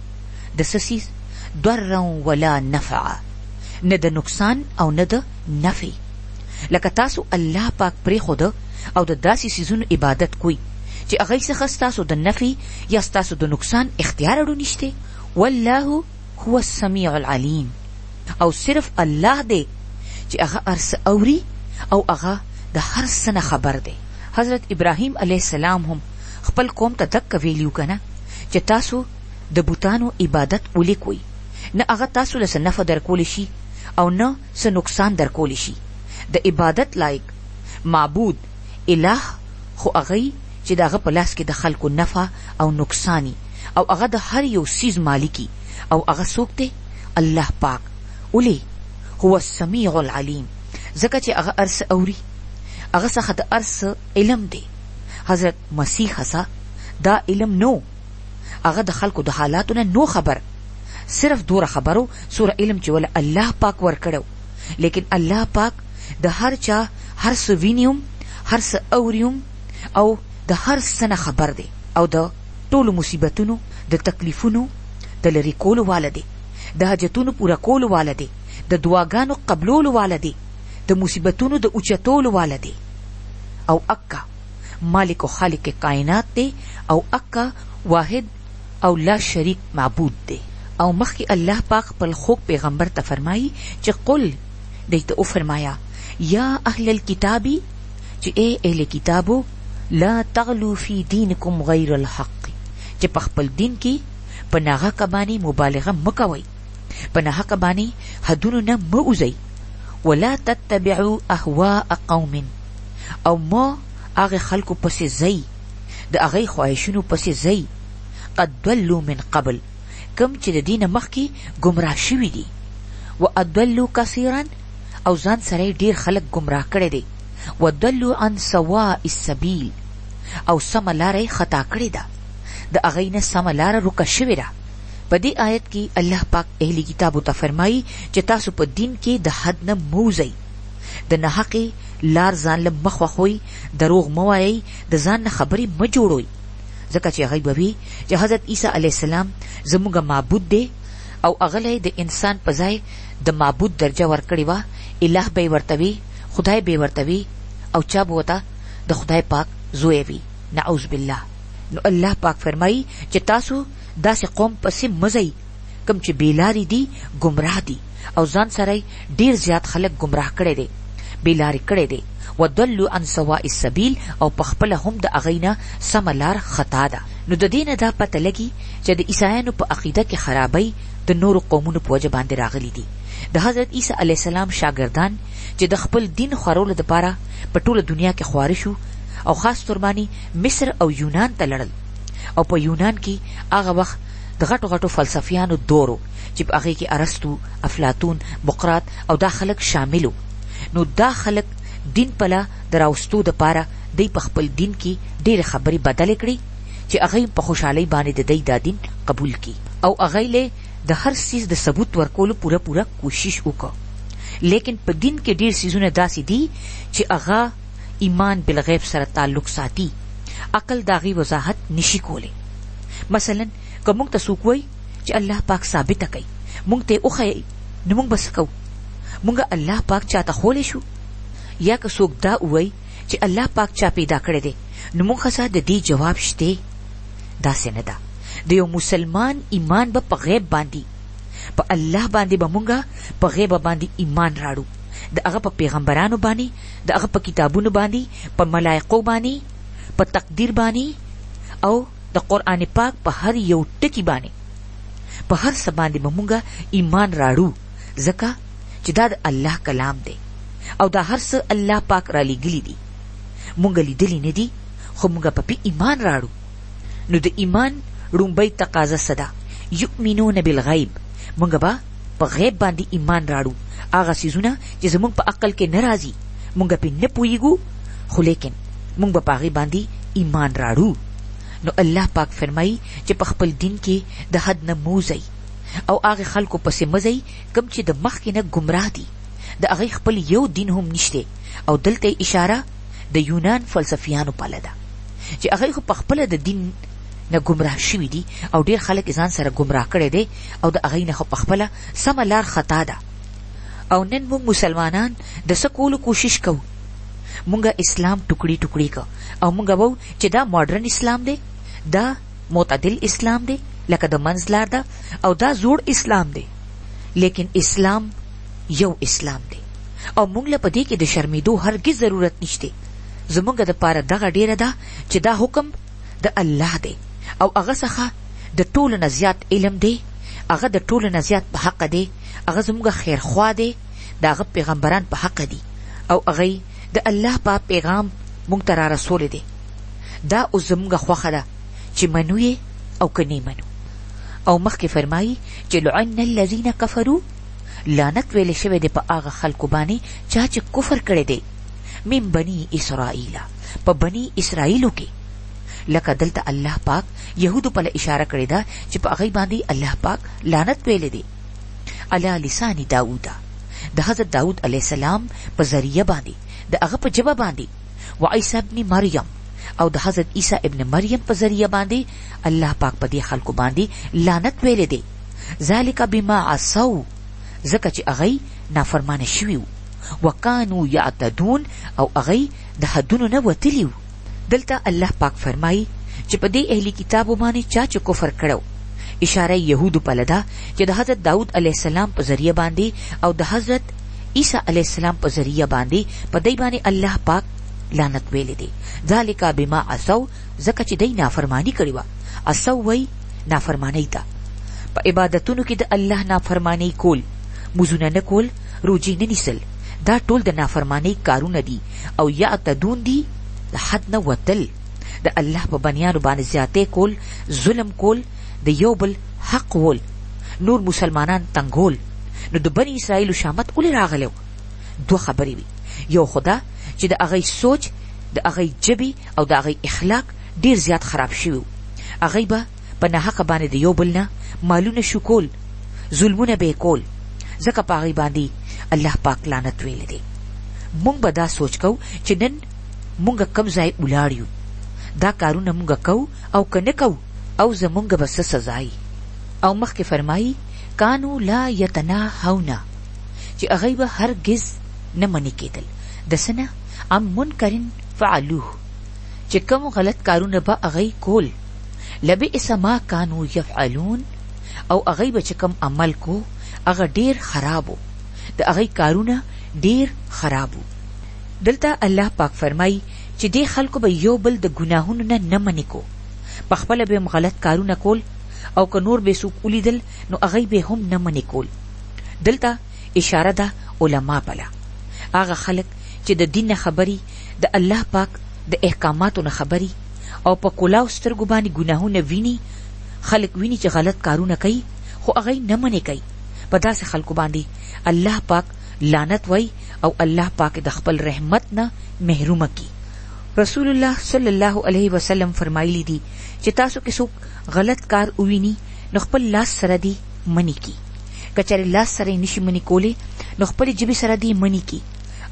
د سسیز ضرر ولا نفع، نه د نقصان او نه د نفع. لکه تاسو الله پاک پرې خود او د داسې سیزونو عبادت کوئ چې هغه څخه ستاسو د نفع یا ستاسو د نقصان اختیار اړو نشته. والله هو السمیع العلیم، او صرف الله دی چې هغه ارس اوري او هغه د هر څه نه خبر دی. حضرت ابراهیم علیہ السلام هم خپل قوم ته دک ویلیو کنه چې تاسو د بوتانو عبادت ولیکوي، نه هغه تاسو له نفع درکول شي او نه څه نقصان درکول شي. د عبادت لایق معبود الہ خو هغه چې دغه په لاس کې د خلکو نفع او نقصانی، او هغه د هر یو سیز مالکی، او هغه څوک دی؟ الله پاک. ولی هو السمیع العلیم، ځکه چې هغه ارس اوري، هغه څخه د ارس علم دی. حضرت مسیح څخه دا علم نو، هغه د خلکو د حالاتو نه نو خبر، صرف دوره خبرو سوره علم چې ول الله پاک ورکړو. لیکن الله پاک د هر چا هر څه وینیم، هر څه اوریم، او د هر څه نه خبر دی، او د ټولو مصیبتونو، د تکلیفونو د لرې کولو والا دی، د حاجتونو پوره کولو والا دی، د دعاګانو قبلولو والا دی، د مصیبتونو د اوچتولو والا دی. او اکا مالک و خالق کائنات دی، او اکا واحد او لا شریک معبود دی. او مخی الله پاک خپل خوږ پیغمبر ته فرمایي چې قل، دیته او فرمایا یا اهل الكتابی، چې اے اهل کتابو، لا تغلو فی دینکم غیر الحق، چې په خپل دین کې په ناحقه باندې مبالغه مکوئ، په ناحقه باندې حدونو نه موځئ. ولا تتبعوا اهواء قوم، او ما هغه خلکو پسې ځئ، د هغې خواهشونو پسې ځئ، قد ضلوا من قبل، کم چې د دینه مخکې ګمراه شوي دي. و اضلوا کثیرا، او ځان سره ډیر خلک ګمراه کړي دي. ودلوا عن سواء السبیل او سم لاره خطا کړی ده، د هغې نه سم لاره روکه شوې ده. په دې آیت کې الله پاک اهلی کتابو ته فرمایي چې تاسو په دین کې د حد نه موزئ، د ناحقې لار ځان له مخ وښوئ، دروغ مه وایئ، د ځان نه خبرې مه جوړوئ، ځکه چې هغوی به وي چې حضرت عیسی علیه السلام زموږ معبود دی او هغه د انسان په ځای د معبود درجه ورکړې وه، الہ به یې ورته وي، خدای به یې ورته وي، او چا به ورته د خدای پاک زوی وي، نعوذ بالله. نو الله پاک فرمایي چې تاسو داسې قوم پسې مزئ کوم چې بیلاری دي، گمراه دي، او ځان سره ډیر زیات خلک گمراه کړي دي، بیلاری کړي دي. ودلوا عن سواء السبیل او پخپله هم د هغې نه سمه لار خطا ده. نو د دې نه دا پته لګي چې د عیسایانو په عقیده کې خرابۍ د نورو قومونو په وجه باندې راغلي دي. د حضرت عیسی علیه السلام شاګردان چې د خپل دین خورولو دپاره په ټوله دنیا کې خواره شو او خاص طور باندې مصر او یونان ته لړل، او په یونان کې هغه وخت د غټو غټو فلسفیانو دورو چې په هغې کې ارسطو، افلاطون، بقراط او دا خلک شاملو. نو دا خلک دین پله د راوستو دپاره دی په خپل دین کې ډېرې خبرې بدلې کړي چې هغې په خوشحالۍ باندې د دی دا دین قبول کی، او هغې د هر څیز د ثبوت ورکولو پوره کوشش وکړه. لیکن په دین کې ډېر څیزونه داسې دي چې هغه ایمان بالغیب سره تعلق ساتي، عقل د هغې وضاحت نشي کولی. مثلا که موږ ته څوک وایي چې الله پاک ثابته کوي، موږ ته یې وښیئ، نو موږ به څه کوو؟ موږ الله پاک چاته خولی شو؟ یا که څوک دا ووایي چې الله پاک چا پیدا کړی دی، نو موږ ښه د دې جواب شته؟ داسې نه ده. د یو مسلمان ایمان به په غیب باندې، په الله باندې به مونږه په غیب باندې ایمان راړو، د هغه په پیغمبرانو باندې، د هغه په کتابونو باندې، په ملائکو باندې، په تقدیر باندې، او د قرآن پاک په هر یو ټکی باندې، په هر څه باندې به مونږه ایمان راړو، ځکه چې دا د الله کلام دی او دا هر څه الله پاک را لېږلي دي. مونږ لیدلی نه دي خو مونږ په ایمان راړو. نو د ایمان لومبۍ تقاضا څه ده؟ یؤمنون بالغیب، مونږ به په غیب باندې ایمان راړو، هغه څیزونه چې زمونږ په عقل کې نه راځي، مونږ پې نه پوهیږو، خو لیکن مونږ به په هغې باندې ایمان راړو. نو الله پاک فرمایي چې په خپل دین کې د حد نه موزئ او هغې خلکو پسې مزئ کوم چې د مخکې نه ګمراه دي، د هغې خپل یو دین هم نشته. او دلته اشاره د یونان فلسفیانو پله ده چې هغې خو په خپله د دین نه گمراه شوي دي او ډیر خلک ځان سره گمراه کړی دی، او د هغې نه خو په خپله سمه لار خطا ده. او نن موږ مسلمانان د څه کولو کوشش کوو؟ مونږ اسلام ټوکړي ټوکړي کو، او مونږ وو چې دا ماډرن اسلام دی، دا معتدل اسلام دی، لکه د منځ لار ده، او دا زوړ اسلام دی. لیکن اسلام یو اسلام دی، او مونږ له په دې کې د شرمېدو هرګز ضرورت نشته. زمونږ دپاره دغه ډیره ده چې دا حکم د الله دی، او هغه څخه د ټولو نه زیات علم دی، هغه د ټولو نه زیات په حق دی، هغه زموږ خیرخوا دی، د هغه پیغمبران په حق دي، او هغه د الله په پیغام مونږ ته را رسولی دی. دا اوس زموږ خوښه ده چې منو یې او که نه منو. او مخکې فرمایي چې لعن الذین کفروا، لعنت ویلې شوی دی په هغه خلکو باندې چا چې کفر کړی دی، من بني اسرائیل، په بني اسرائیلو کې. لکه دلته الله پاک یهودو په اشاره کړې ده چې په هغې باندې الله پاک لعنت ویلې دی. علی لسان داود، د حضرت داود علیه السلام په ذریعه باندې، د هغه په ژبه باندې، و عیسی ابن مریم، او د حضرت عیسی ابن مریم په ذریعه باندې الله پاک په دې خلکو باندې لعنت ویلې دی. ذالک بما عصوا، ځکه چې هغې نافرمانه شوي وو، وکانو یعتدون، او هغې د حدونو نه وتلي وو. دلته الله پاک فرمایي چې په دې اهلی کتابو باندې چا چې کفر کړو، اشاره یهودو په لده چې د حضرت داود علیه السلام په ذریعه باندې او د حضرت عیسی علیه السلام په ذریعه باندې په دې باندې الله پاک لعنت ویلې دی. ذالک بما عصوا، ځکه چې دوی نافرمانی کړې وه. عصوا وی نافرمانی ته، په عبادتونو کې د الله نافرمانی کول، مزونه نه کول، روجې نه نیسل، دا ټول د نافرمانی کارونه دي. او یعتدون دي، د حد نه وتل، د الله په بنیانو باندې زیاتې کول، ظلم کول، د یو بل حق ول، نور مسلمانان تنګول. نو د بني اسرائیلو شامت ولې راغلی؟ دوه خبرې وي. یو خدا چې د هغه سوچ، د هغه جبی او د هغه اخلاق ډیر زیات خراب شوی. هغه به په ناحقه باندې د یو بل نه مالونه شو کول، ظلمونه به کول، ځکه په هغه باندې الله پاک لعنت ویل دی. مونږ به دا سوچ کو چې نن مونږ کم ځای ولاړ یو، دا کارونه مونږ کو او کنه کو او زمونږ به څه سزای. او مخکې فرمایي کانو لا یتناهون، چې هغه به هرگز نه منې کېدل د څه نه عن منکر فعلوه، چې کوم غلط کارونه به هغه کول. لبئس ما کانو یفعلون، او هغه به چې کوم عمل کو هغه ډیر خرابو، د هغه کارونه ډیر خرابو. دلته الله پاک فرمای چې دې خلکو به یو بل د ګناهونو نه منې کو، په خپله به هم غلط کارونه کول، او که نور به څوک ولیدل نو هغه به هم نه منې کول. دلته اشاره ده علما بله، هغه خلک چې د دین نه خبري، د الله پاک د احکاماتو نه خبري، او په کلاو سترګو باندې ګناهونه ویني. خلک ویني چې غلط کارونه کوي خو هغه نه منې کوي. په داسې خلکو باندې الله پاک لعنت وای او الله پاک د خپل رحمت نه محروم کی. رسول الله صلی الله علیه وسلم فرمایلی دي چې تاسو کې څوک غلط کار وویني نو خپل لاس سره دی منی کی، کچره لاس سره نشي منی کوله نو خپل جبی سره دی منی کی،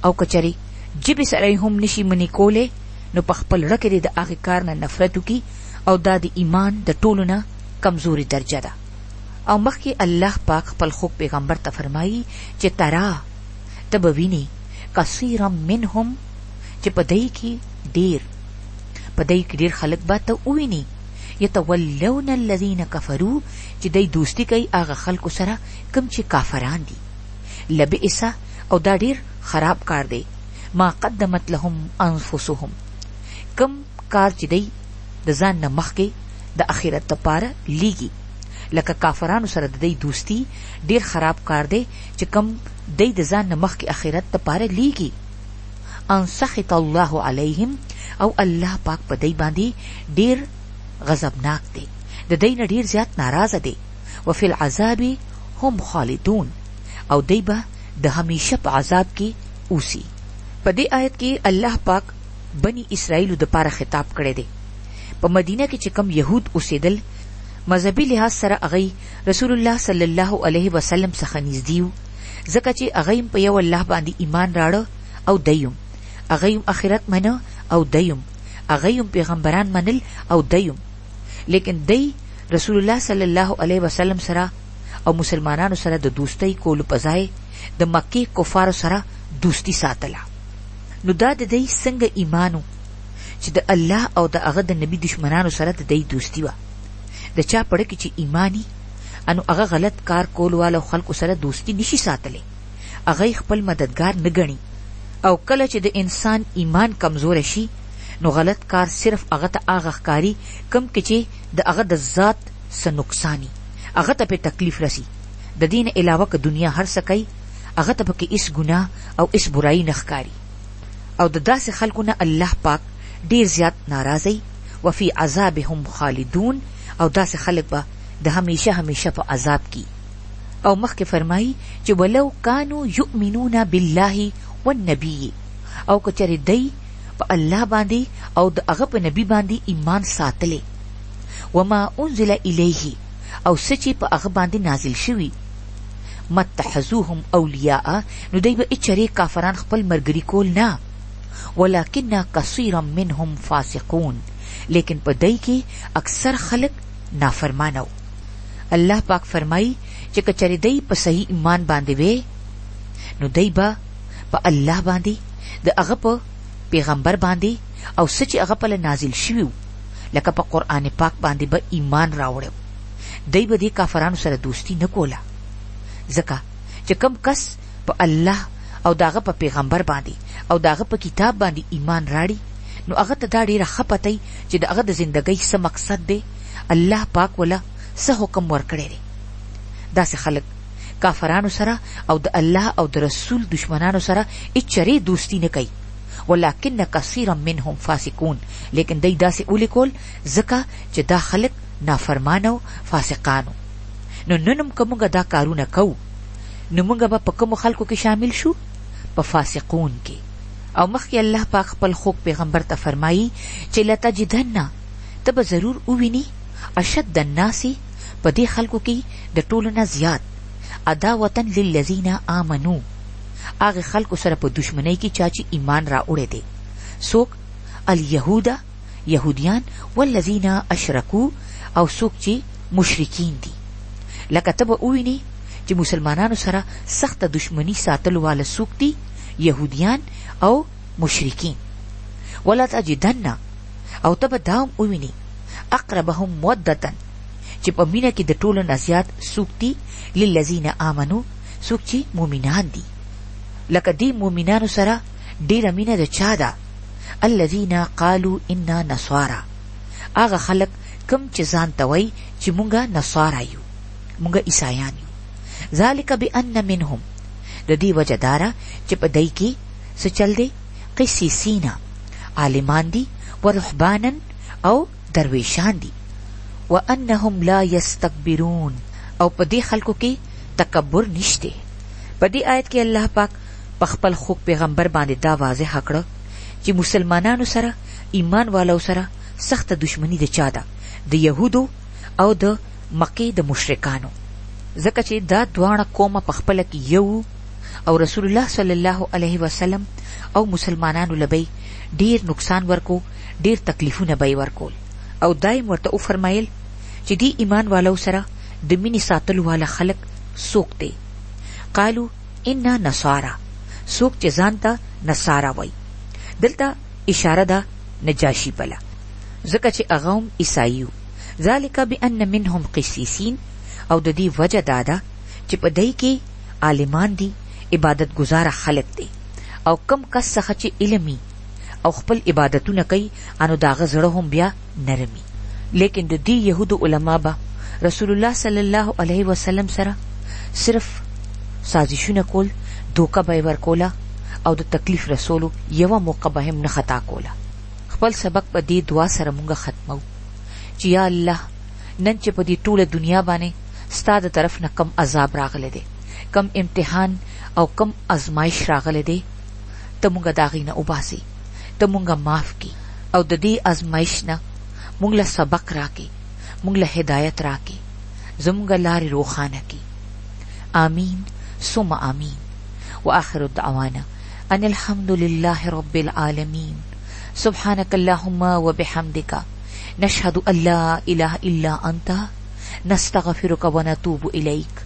او کچره جبی سره هم نشي منی کوله نو په خپل رکه دی د هغه کار نه نفرت کی، او دا د ایمان د ټولو نه کمزوري درجه ده. او مخکې الله پاک خپل خوږ پیغمبر ته فرمایي چې ترا ته به ویني کثیرا منهم، چې په دې کې ډیر خلک به ته وویني یتولون الذین کفروا، چې دی دوستی کوي هغه خلکو سره کوم چې کافران دي. لبئس، او دا ډیر خراب کار دی، ما قدمت لهم انفسهم، کم کار چې دی د ځان نه مخکې د اخرت لپاره لیږي. لکه کافرانو سره د دی دوستی ډیر خراب کار دی چې کم دی د ځان نه مخکې اخرت لپاره لیږي. ان سخط الله علیهم، او الله پاک په دی باندې ډیر غضبناک دی، د دی نه ډیر زیات ناراضه دی. وفي العذاب هم خالدون، او دی به د همیشه په عذاب کې اوسي. په دې آیت کې الله پاک بنی اسرائیل د پاره خطاب کړی دی. په مدینه کې چې کم يهود اوسېدل، مذهبي لحاظ سره هغه رسول الله صلی الله علیه وسلم څخه نږدې وو، ځکه چې هغه په یو الله باندې ایمان راړه، او دیم هغه آخرت منه، او دیم هغه پیغمبران منل، او دیم لیکن دی رسول الله صلی الله علیه وسلم سره او مسلمانانو سره د دوستۍ کولو په ځای د مکې کفارو سره دوستی ساتله. نو دا د دی څنګه ایمانو چې د الله او د هغه د نبی دشمنانو سره د دی دوستی وه. د چا پړه کې چې ایمانی انو هغه غلط کار کول والو خلکو سره دوستی نشي ساتلی، هغه خپل مددگار نه ګڼي. او کله چې د انسان ایمان کمزور شي نو غلط کار صرف هغه ته هغه ښکاري کم کې چې د هغه د ذات څه نقصانی، هغه ته په تکلیف رسی. د دین علاوه که دنیا هر څه کوي هغه ته پکې هیڅ ګناه او هیڅ برایي نه ښکاري. او د داسې خلکو نه الله پاک ډیر زیات ناراضی. وفي عذابهم خالدون، او داسې خلک به د همیشه په عذاب کی. او مخکې فرمایي چې ولو کانوا یؤمنون بالله والنبي، او کچره دی په الله باندې او د هغه په نبی باندې ایمان ساتلی. وما انزل الیه، او سچې په هغه باندې نازل شوی. متخذوهم اولیاء، نو دی به اچرې کافران خپل مرګري کول نه. ولکن کثیرا منهم فاسقون، لیکن په دی کې اکثر خلق نافرمانو. الله پاک فرمای چې کچری دی په صحیح ایمان باندې وي نو دی به په الله باندې د هغه په پیغمبر باندې او سچ هغه په نازل شوی لکه په قران پاک باندې به ایمان راوړو. دی به د کافرانو سره دوستی نه کوله، ځکه چې کم کس په الله او داغه په پیغمبر باندې او داغه په کتاب باندې ایمان راړي نو هغه ته دا ډیره خپتای چې داغه د ژوندۍ څه مقصد دی، الله پاک ولا څه حکم ورکړي دي. داسې خلک کافرانو سره او د الله او د رسول دشمنانو سره اچرې دوستی نه کوي. ولکن کثیرا منهم فاسقون، لیکن دی داسې ولیکول ځکه چې دا خلک نافرمانو فاسقانو. نو ننم کومګه دا کارونه کو نو موږ به په کوم خلکو کې شامل شو؟ په فاسقون کې. او مخکې الله پاک خپل خوږ پیغمبر ته فرمایي چې لتجدن ته به ضرور وویني اشد الناس په دې خلکو کې د ټولو نه زیات عداوة للذین آمنو هغه خلکو سره په دشمنی کې چا چې ایمان را وړی دی څوک الیهود یهودیان والذین اشرکو او څوک چې مشرکین دي لکه ته به وویني چې مسلمانانو سره سخت دشمنی ساتلو والا څوک دي یهودیان او مشرکین ولا تجدن او ته به دا هم وویني اقربهم مودة چې په مینه کې د ټولو نه زیات څوک دي للذین آمنو څوک چې مؤمنان دي لکه دې مؤمنانو سره ډیره مینه د چا ده الذین قالوا انا نصارى هغه خلک کم چې ځان ته وایي چې مونږه نصارا یو مونږه عیسایان یو ذالک بان منهم د دې وجه داره چې په دای کې څه چل دی قسیسینا عالمان دي ورهبانا او درویشان دي وانهم لا یستكبرون او په دې خلکو کې تکبر نشته په دې آیت کې الله پاک په خپل خوږ پیغمبر باندې دا واضح کړه چې مسلمانانو سره ایمان والو سره سخت دشمنی د چا ده د یهودو او د مکې د مشرکانو ځکه چې دا دواړه قومه په خپله کې یو او رسول الله صلی الله علیه وسلم او مسلمانانو لبی ډیر نقصان ورکو ډیر تکلیفونه به ورکول او دایم ورته وفرمایل چې دی ایمان والو سره د مینې ساتلو والا خلک څوک دی قالو انا نصارا څوک چې ځان ته نصارا وایي دلته اشاره ده نجاشي بله ځکه چې هغه هم عیسایو ذالک بان منهم قسیسین او د دې وجه دا ده چې په دای کې عالمان دي عبادت گزاره خلق دي او کم کس څخه چې علمي او خپل عبادتونه کوي انو داغه زړه هم بیا نرمي لیکن د دې يهودو علما با رسول الله صلی الله علیه وسلم سره صرف سازشونه کول دوکه به ورکولا او د تکلیف رسولو یو موقع به هم نه خطا کولا خپل سبق په دې دعا سره مونږه ختمو چې یا الله نن چې په دې ټوله دنیا باندې ستاسو طرف نه کم عذاب راغله دي کم امتحان او کم ازمایش راغله دي ته مونږه داغې نه وباسي ته مونږه معاف کی او د دې ازمایش نه مونږ له سبق راکې مونږ له هدایت راکې زمونږه لارې روښانه کی آمین ثم آمین وآخر الدعوانا ان الحمد لله رب العالمين سبحانك اللهم وبحمدك نشهد ان لا اله الا انت نستغفرك ونتوب اليك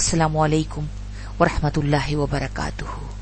السلام علیکم ورحمۃ اللہ وبرکاتہ